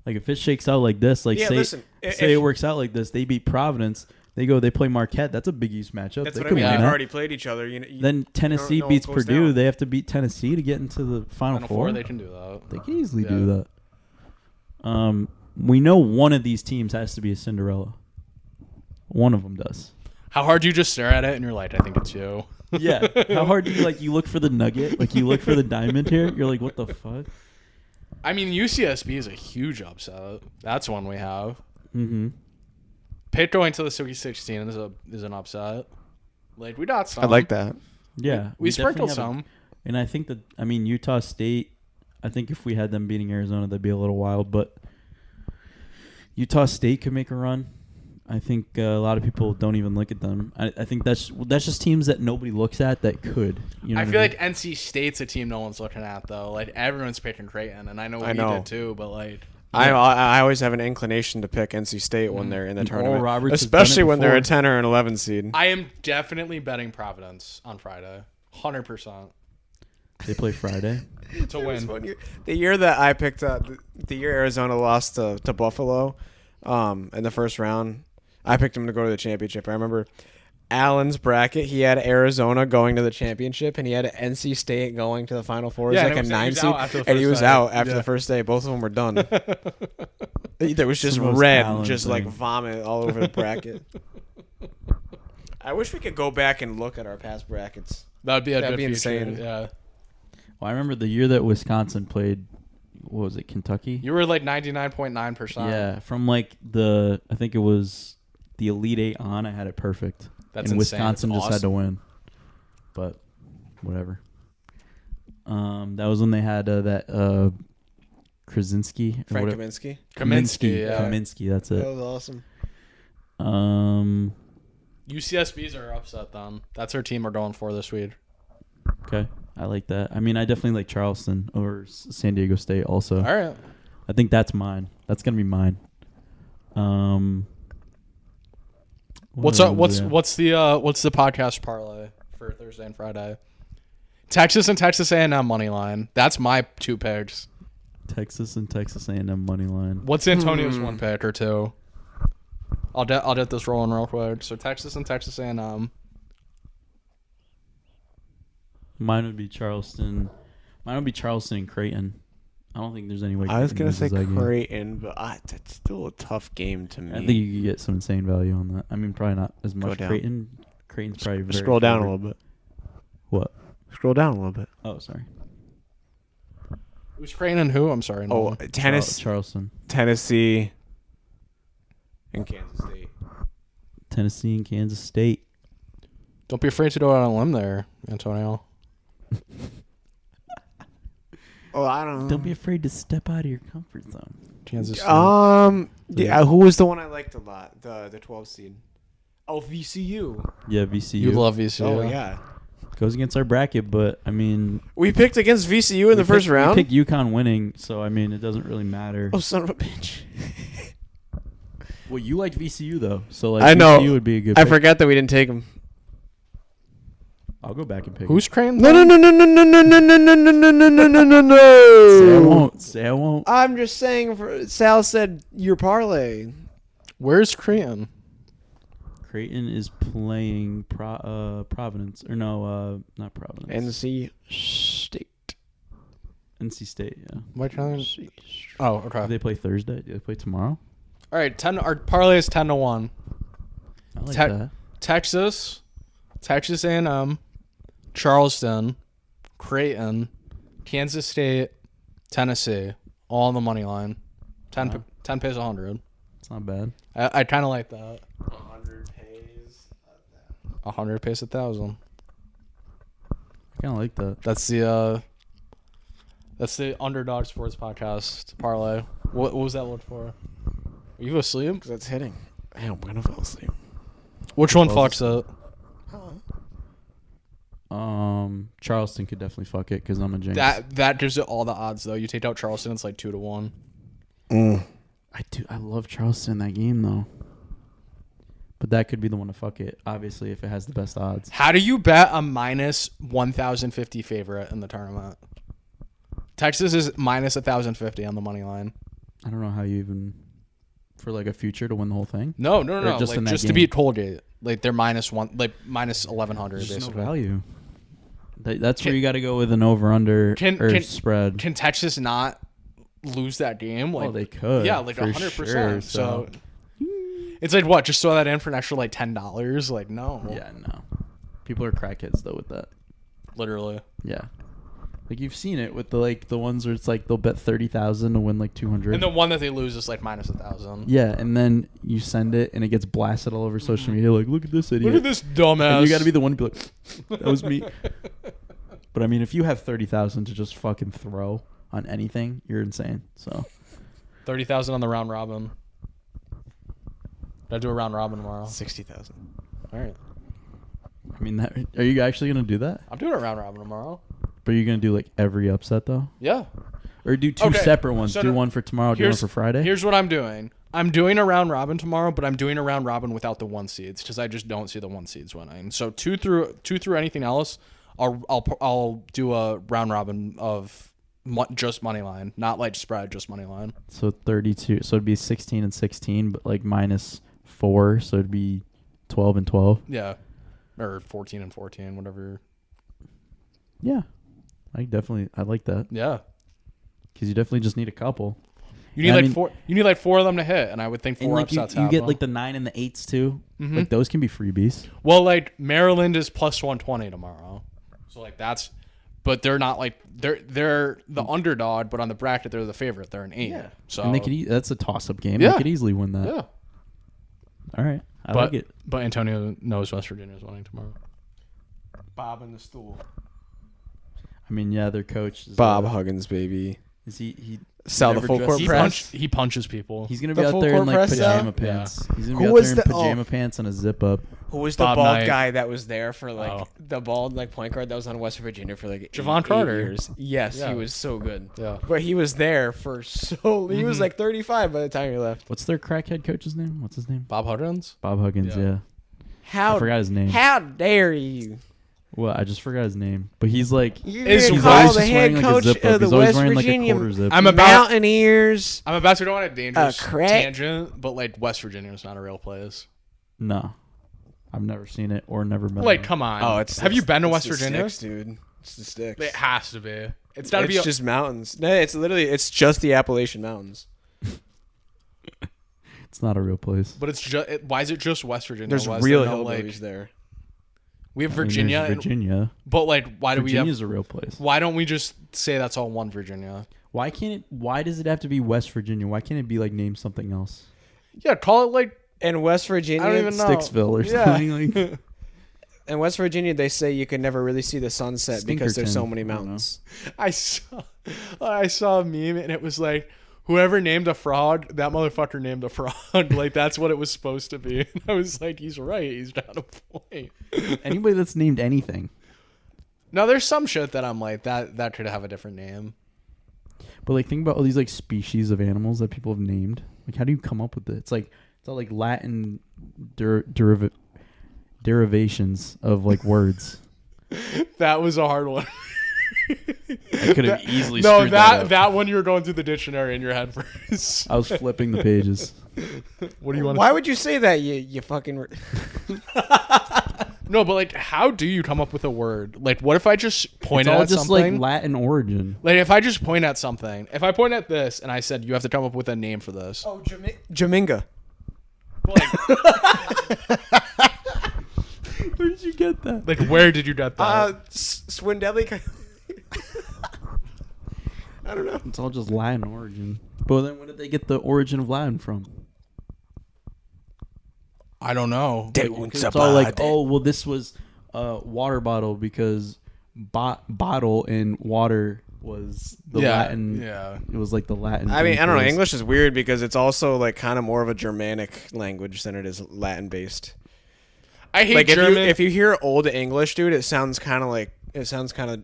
Like if it shakes out like this, like Yeah, say listen, say it works out like this, they beat Providence. They play Marquette. That's a Big East matchup. That's They what I could mean. win They've that. already played each other. Then Tennessee no one beats goes Purdue. down. They have to beat Tennessee to get into the Final Four. They can do that. They can easily do that. We know one of these teams has to be a Cinderella. One of them does. How hard do you just stare at it and you're like, I think it's you. Yeah. How hard do you look for the nugget? Like you look for the diamond here. You're like, what the fuck? I mean, UCSB is a huge upset. That's one we have. Mm-hmm. Pitt going to the Sweet 16 is an upset. Like we got some. I like that. Yeah. We sprinkled definitely have some. and I think that Utah State. I think if we had them beating Arizona, that'd be a little wild. But Utah State could make a run. I think a lot of people don't even look at them. I think that's just teams that nobody looks at that could. You know I what feel mean? like NC State's a team no one's looking at though. Like everyone's picking Creighton, and I know we did too. But like, I always have an inclination to pick NC State when they're in the tournament, Roberts has done especially it when they're a before. 10 or an 11 seed. I am definitely betting Providence on Friday, 100% They play Friday. to win. The year that I picked the year Arizona lost to Buffalo in the first round, I picked them to go to the championship. I remember Allen's bracket, he had Arizona going to the championship, and he had NC State going to the Final Four. Yeah, It was like a 9 seed, and he was out after the first day. Both of them were done. There was just the most red, Allen just like thing. vomit all over the bracket. I wish we could go back and look at our past brackets. That'd be That'd good be feature. insane. Yeah, Well, I remember the year that Wisconsin played. What was it? Kentucky. you were like 99.9%. Yeah, from like I think it was the Elite Eight on. I had it perfect. That's and insane. Wisconsin That's just had to awesome. win. But whatever. That was when they had that Krasinski. or Frank whatever- Kaminsky. Kaminsky, yeah. Kaminsky. That's That it. was awesome. UCSB's are upset then. That's our team we're going for this week. Okay. I like that. I mean, I definitely like Charleston over San Diego State also. All right. I think that's mine. That's going to be mine. What's what up? else What's do we have? the podcast parlay for Thursday and Friday? Texas and Texas A&M money line. That's my two picks. Texas and Texas A&M money line. What's Antonio's one pick or two? I'll get this rolling real quick. So Texas and Texas A&M. Mine would be Charleston. Mine would be Charleston and Creighton. I don't think there's any way. I was Creighton gonna say loses that game. Creighton, but that's still a tough game to me. I think you could get some insane value on that. I mean, probably not as much. down. Creighton's probably very Scroll down a favored. little bit. What? Scroll down a little bit. Oh, sorry. Who's Creighton and who? I'm sorry. No. Oh, Charleston, Tennessee, and Kansas State. Tennessee, and Kansas State. Don't be afraid to go out on a limb there, Antonio. Oh, I don't know. Don't be afraid to step out of your comfort zone. Kansas State. Yeah, who was the one I liked a lot? The 12 seed. Oh, VCU. Yeah, VCU. You love VCU. Oh yeah. Goes against our bracket, but I mean, We picked against VCU in the first round. We picked UConn winning, so I mean, it doesn't really matter. Oh, son of a bitch. Well, you liked VCU though, so like I know. VCU would be a good. I pick. forgot that we didn't take him. I'll go back and pick. Who's Creighton? No. Say I won't. Say I won't. I'm just saying. Sal said your parlay. Where's Creighton? Creighton is playing Providence, or no, not Providence. NC State. NC State. Yeah. Why can't I- Oh, okay. Do they play Thursday? Do they play tomorrow? All right, 10. Our parlay is 10-1. I like Te- that. Texas A&M, Charleston, Creighton, Kansas State, Tennessee, all on the money line. 10 pays 100. It's not bad. I kind of like that. 100 pays. 100 pays 1,000. I kind of like that. That's the Underdog Sports Podcast parlay. What was that look for? Are you asleep? Because that's hitting. Damn, I'm gonna fall asleep. Which one fucks it? Charleston could definitely fuck it because I'm a jinx. That gives it all the odds though. You take out Charleston, it's like 2-1. I love Charleston in that game though. But that could be the one to fuck it, obviously, if it has the best odds. How do you bet a minus 1,050 favorite in the tournament? Texas is minus 1,050 on the money line. I don't know how you even for like a future to win the whole thing. No. Just in that Just to game? beat Colgate, like they're minus 1,100 There's just no basically. value. That's where you got to go with an over/under or spread. Can Texas not lose that game? Like, Oh, they could. yeah, like for 100%. sure, So it's like what? Just throw that in for an extra like $10? Like no. yeah, no. People are crackheads though with that. Literally. Yeah. Like you've seen it with the ones where it's like they'll bet 30,000 to win like 200. And the one that they lose is like minus 1,000. Yeah, and then you send it and it gets blasted all over social media. Like, look at this idiot. Look at this dumbass. And you got to be the one to be like, that was me. But I mean, if you have 30,000 to just fucking throw on anything, you're insane. So 30,000 on the round robin. Gotta do a round robin tomorrow. 60,000. All right. I mean, are you actually gonna do that? I'm doing a round robin tomorrow. But you're gonna do like every upset though, Yeah. or do two separate ones? So do one for tomorrow, do one for Friday. Here's what I'm doing. I'm doing a round robin tomorrow, but I'm doing a round robin without the 1 seeds because I just don't see the 1 seeds winning. So two through anything else, I'll do a round robin of just money line, not like spread, just money line. So 32. So it'd be 16 and 16, but like minus 4. So it'd be 12 and 12. Yeah, or 14 and 14, whatever. Yeah, I like that Yeah. because you definitely just need a couple. You need four. You need like 4 of them to hit, and I would think 4 like upsets. you get happen. like the 9 and the 8s too. Mhm. Like those can be freebies. Well, like Maryland is plus 120 tomorrow, so like that's, but they're not like they're the underdog, but on the bracket they're the favorite. They're an 8. Yeah. So And they could that's a toss-up game. Yeah. They could easily win that. yeah. All right, I like it. But Antonio knows West Virginia's winning tomorrow. Bob in the stool. I mean, yeah, their coach is, Bob Huggins, baby. Is he Sell the never full dresses- court He press. he punches people. He's gonna The be out full there in court like press pajama now? pants. He's gonna Who be out was there in the- pajama pants and a zip up. Who was the Bob bald Knight. guy that was there for like Oh. the bald like point guard that was on West Virginia for like Javon eight Carter. years? Yes, Yeah. he was so good. Yeah. But he was there for so he was like 35 by the time he left. What's their crackhead coach's name? What's his name? Bob Huggins. Bob Huggins. Yeah. Yeah. How I forgot his name. How dare you? Well, I just forgot his name. But he's like You Is didn't he's call always the just head wearing, like, a coach zip up. of the He's always West wearing Virginia like a quarter zip. I'm about Mountaineers. I'm about to go on a dangerous crack- tangent, but like West Virginia is not a real place. No, I've never seen it or never been. Like, there. come on. Oh, it's Have you been to it's West the Virginia? Sticks, dude. It's the sticks. It has to be. It's got to It's be. just mountains. No, it's literally just the Appalachian Mountains. It's not a real place. But it's just. Why is it just West Virginia? There's Why is real there no, hillbillies like, there. we have I mean, there's Virginia, and- Virginia. but like, why do we Virginia's have? a real place. Why don't we just say that's all one Virginia? Why can't it? Why does it have to be West Virginia? Why can't it be like named something else? Yeah, call it like. In West Virginia, I don't even know. Sticksville or Yeah. something like. in West Virginia, they say you can never really see the sunset because there's so Stinkerton. many I don't know. mountains. I saw a meme and it was like, whoever named a frog, that motherfucker named a frog. Like that's what it was supposed to be. And I was like, he's right. He's got a point. Anybody that's named anything. Now there's some shit that I'm like that could have a different name. But like, think about all these like species of animals that people have named. Like, how do you come up with it? It's all like Latin derivations of like words. That was a hard one. I could have easily No, screwed that up. that one you were going through the dictionary in your head first. I was flipping the pages. What do you want? Why would you say that? You fucking. No, but like, how do you come up with a word? Like, what if I just It's pointed all at just something? like Latin origin. Like, if I just point at something, if I point at this and I said you have to come up with a name for this, Oh, Jaminga. Where did you get that? like where did you get that? Swindelli. I don't know. It's all just Latin origin. But then, where did they get the origin of Latin from? I don't know. It's all like, oh, well, this was a water bottle because bottle and water was the Latin. Yeah. It was like the Latin. I mean, I don't know. phrase. English is weird because it's also like kind of more of a Germanic language than it is Latin based. I hate Like German. if you hear old English, dude, it sounds kind of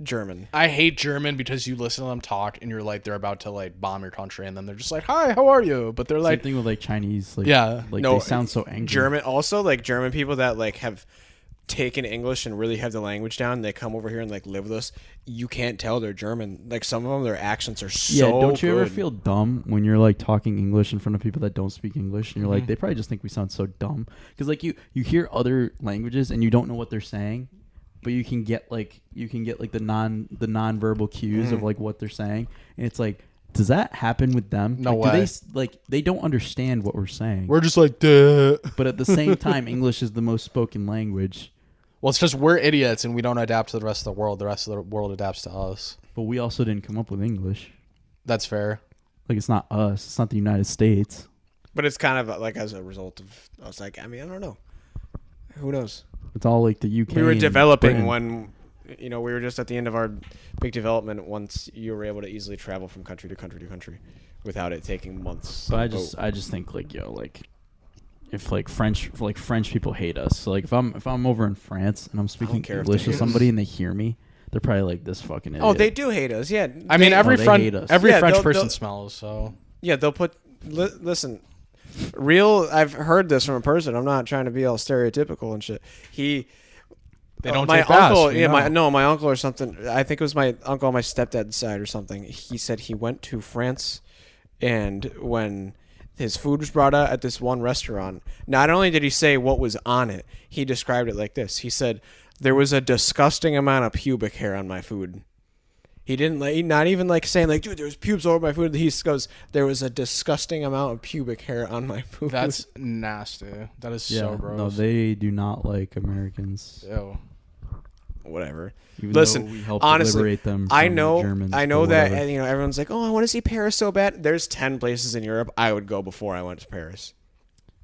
German. I hate German because you listen to them talk and you're like they're about to like bomb your country and then they're just like, "Hi, how are you?" But they're like Same thing with like Chinese. Like, Yeah. like No, they sound so angry. German also, like German people that like have taken English and really have the language down. They come over here and like live with us. You can't tell they're German. Like some of them, their accents are so Yeah, don't you ever good. feel dumb when you're like talking English in front of people that don't speak English, and you're like, they probably just think we sound so dumb because like you hear other languages and you don't know what they're saying, but you can get like the nonverbal cues of like what they're saying, and it's like, does that happen with them? No like, way. Do they don't understand what we're saying? we're just like, duh. But at the same time, English is the most spoken language. Well, it's just we're idiots and we don't adapt to the rest of the world. The rest of the world adapts to us. But we also didn't come up with English. That's fair. Like, it's not us. It's not the United States. But it's kind of like as a result of. I was like, I mean, I don't know. Who knows? It's all like the UK. We were and developing Britain. when, we were just at the end of our big development. Once you were able to easily travel from country to country to country, without it taking months. But on I a just boat. think like if like French people hate us. So like if I'm over in France and I'm speaking care if English they to hate somebody and they hear me, they're probably like, this fucking idiot. Oh, they do hate us. Yeah. I mean, every they French hate us. every Yeah, French they'll- person they'll- smells. So Yeah, they'll put. Listen, I've heard this from a person. I'm not trying to be all stereotypical and shit. they don't my take baths, uncle. we Yeah, know. my uncle or something. I think it was my uncle on my stepdad's side or something. He said he went to France, and when his food was brought out at this one restaurant, not only did he say what was on it, he described it like this. He said there was a disgusting amount of pubic hair on my food. He didn't not even like saying like, dude, there's pubes all over my food. He goes, there was a disgusting amount of pubic hair on my food. That's nasty. That is Yeah, so gross. no, they do not like Americans. Ew. whatever. Even Listen, though we helped honestly, liberate them from I know, Germans, I know but that whatever. everyone's like, oh, I want to see Paris so bad. There's 10 places in Europe I would go before I went to Paris.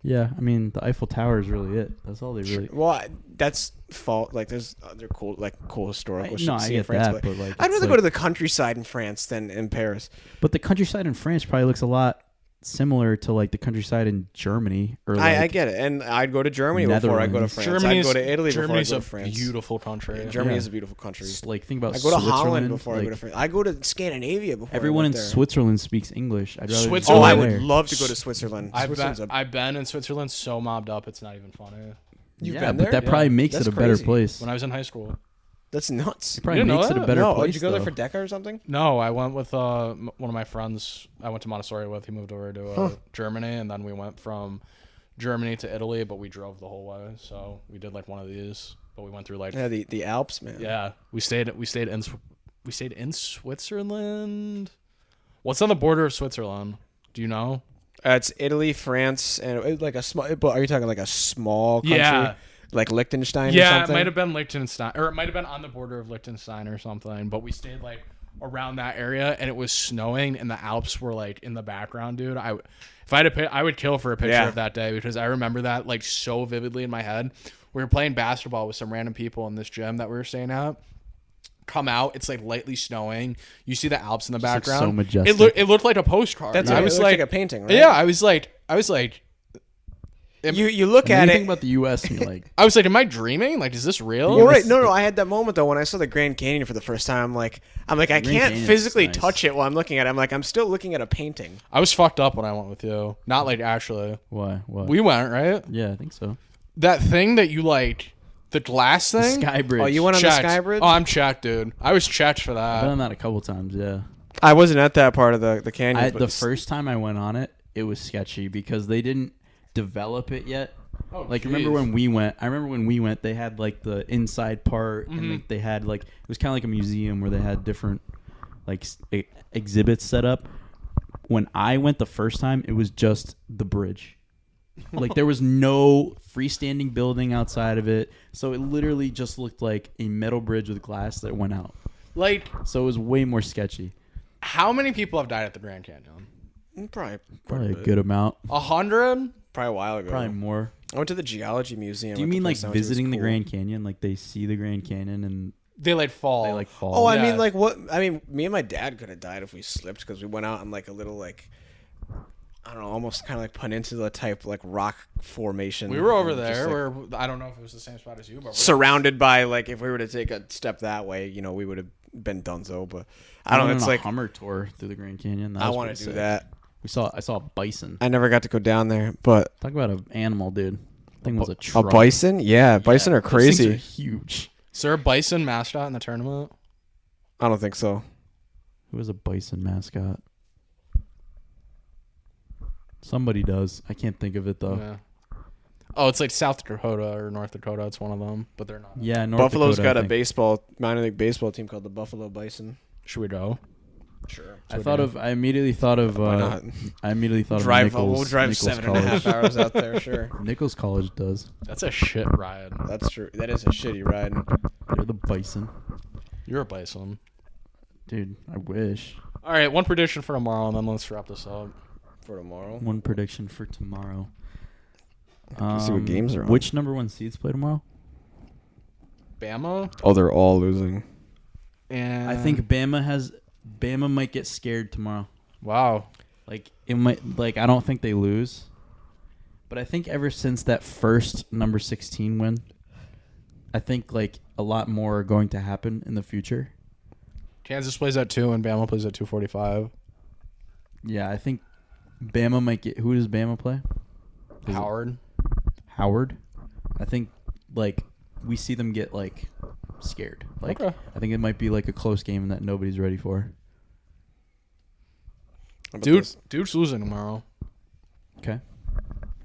Yeah, I mean the Eiffel Tower is really it. That's all they really. Well, that's fault. Like, there's other cool historical shit No, to I see in get France. that, but like, I'd it's rather go like- to the countryside in France than in Paris. But the countryside in France probably looks a lot similar to like the countryside in Germany or like I get it, and I'd go to Germany before I go to Netherlands. France. I'd go to Italy Germany's before I a go to France. beautiful country. Germany Yeah. is a beautiful country. like think about I go to Holland Switzerland, before I like, go to France. I go to Scandinavia before everyone I in went there. Switzerland speaks English. I'd rather just Switzerland- Oh, I go would there. love to go to Switzerland. I've Switzerland's been in Switzerland so mobbed up, it's not even funny. You've yeah, been but there? that probably Yeah. makes That's it a better crazy. place. When I was in high school. That's nuts. It probably You didn't know makes it a that? better No, place. did you go there though. for DECA or something? No, I went with one of my friends. I went to Montessori with. He moved over to Germany, and then we went from Germany to Italy, but we drove the whole way. So we did like one of these, but we went through like Yeah, the Alps, man. yeah. We stayed in Switzerland. What's on the border of Switzerland? Do you know? It's Italy, France, and it was like a small. But are you talking like a small country? Yeah. Like Liechtenstein or Yeah, it something? might have been Liechtenstein, or it might have been on the border of Liechtenstein or something. But we stayed like around that area, and it was snowing, and the Alps were like in the background, dude. If I had to pick, I would kill for a picture Yeah. of that day because I remember that like so vividly in my head. We were playing basketball with some random people in this gym that we were staying at. Come out, it's like lightly snowing. You see the Alps in the Just, like, background. so majestic. It looked like a postcard. That's And I I was was like, a painting, right? yeah, I was like. You look And then at you it. think about the U.S. and you're like, I was like, am I dreaming? Like, is this real? Well, right. No. I had that moment though when I saw the Grand Canyon for the first time. I'm like, I Grand can't Canyon's physically nice. touch it while I'm looking at it. I'm like, I'm still looking at a painting. I was fucked up when I went with you. Not like actually. why? What? We went, right? yeah, I think so. That thing that you like, the glass The thing? Sky Bridge. Oh, you went on Checked. the Sky Bridge? Oh, I'm checked, dude. I was checked for I've that. done that a couple times. Yeah. I wasn't at that part of the canyon. but The first time I went on it, it was sketchy because they didn't develop it yet. Oh, Like, geez. remember when we went? I remember when we went, they had like the inside part, and they had like, it was kind of like a museum where they had different like exhibits set up. When I went the first time, it was just the bridge. Like, there was no freestanding building outside of it, so it literally just looked like a metal bridge with glass that went out. Like, So it was way more sketchy. how many people have died at the Grand Canyon? probably Probably a good amount. 100? probably a while ago. Probably more. I went to the geology museum. Do you at the mean like place I went to. It was visiting the cool. Grand Canyon? Like they see the Grand Canyon and They like fall. they like fall. Oh, I Yeah. mean, like what? I mean, me and my dad could have died if we slipped because we went out on like a little like, I don't know, almost kind of like peninsula type like rock formation. We were over and just, there like, where I don't know if it was the same spot as you, but surrounded by like if we were to take a step that way, we would have been donezo. But I don't know. It's a like Hummer tour through the Grand Canyon. I want to do that. I saw a bison. I never got to go down there, but Talk about an animal, dude. Thing was a a truck. bison. Yeah, bison are those crazy. things are huge. Is there a bison mascot in the tournament? I don't think so. Who is a bison mascot? Somebody does. I can't think of it though. Yeah. Oh, it's like South Dakota or North Dakota. It's one of them, but they're not. Yeah, North Buffalo's Dakota, got a minor league baseball team called the Buffalo Bison. Should we go? Sure. I immediately thought of. Why not? I immediately thought Drive. of Nichols. We'll drive Nichols 7.5 College. hours out there. Sure. Nichols College does. That's a shit ride. That's true. That is a shitty ride. They're the bison, You're a bison. dude. I wish. All right, one prediction for tomorrow, and then let's wrap this up. For tomorrow. One prediction for tomorrow. See what games are on. Which number 1 seeds play tomorrow? Bama Oh, they're all losing. and I think Bama might get scared tomorrow. Wow. Like it might. Like I don't think they lose, but I think ever since that first number 16 win, I think like a lot more are going to happen in the future. Kansas plays at 2 and Bama plays at 2:45. Yeah, I think Bama might get. Who does Bama play? Is it Howard. Howard. I think like we see them get like scared. Like Okay. I think it might be like a close game that nobody's ready for. How about Dude, this? Duke's losing tomorrow. Okay,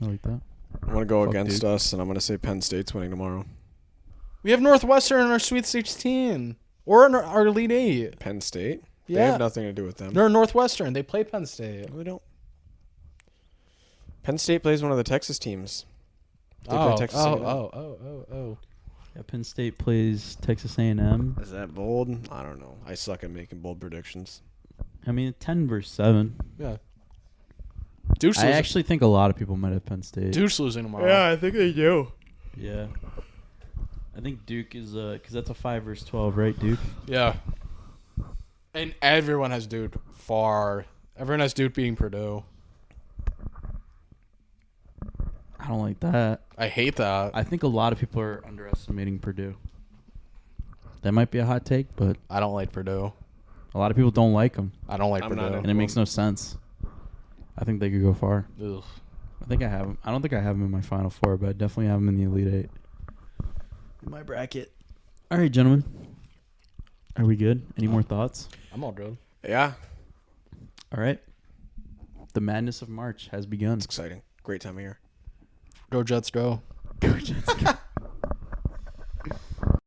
I like that. I'm going to go Fuck, against dude. us, and I'm going to say Penn State's winning tomorrow. We have Northwestern in our Sweet 16 or in our Elite 8. Penn State? They Yeah. have nothing to do with them. They're Northwestern. They play Penn State. No, they don't. Penn State plays one of the Texas teams. They play Oh, Texas oh, A&M. oh. Yeah, Penn State plays Texas A&M. Is that bold? I don't know. I suck at making bold predictions. I mean, 10-7. Yeah. Duke's I losing. actually think a lot of people might have Penn State. Duke's losing tomorrow. I think they do. Yeah. I think Duke is because that's a 5 versus 12, right, Duke? Yeah. And everyone has Duke far. Everyone has Duke beating Purdue. I don't like that. I hate that. I think a lot of people are underestimating Purdue. That might be a hot take, but I don't like Purdue. a lot of people don't like them, I don't like I'm Purdue. not and it makes no sense. I think they could go far. Ugh. I think I have them. I don't think I have them in my Final Four, but I definitely have them in the Elite 8. In my bracket. All right, gentlemen. Are we good? Any more thoughts? I'm all good. Yeah. All right. The madness of March has begun. It's exciting. Great time of year. Go Jets, go. Go Jets, go.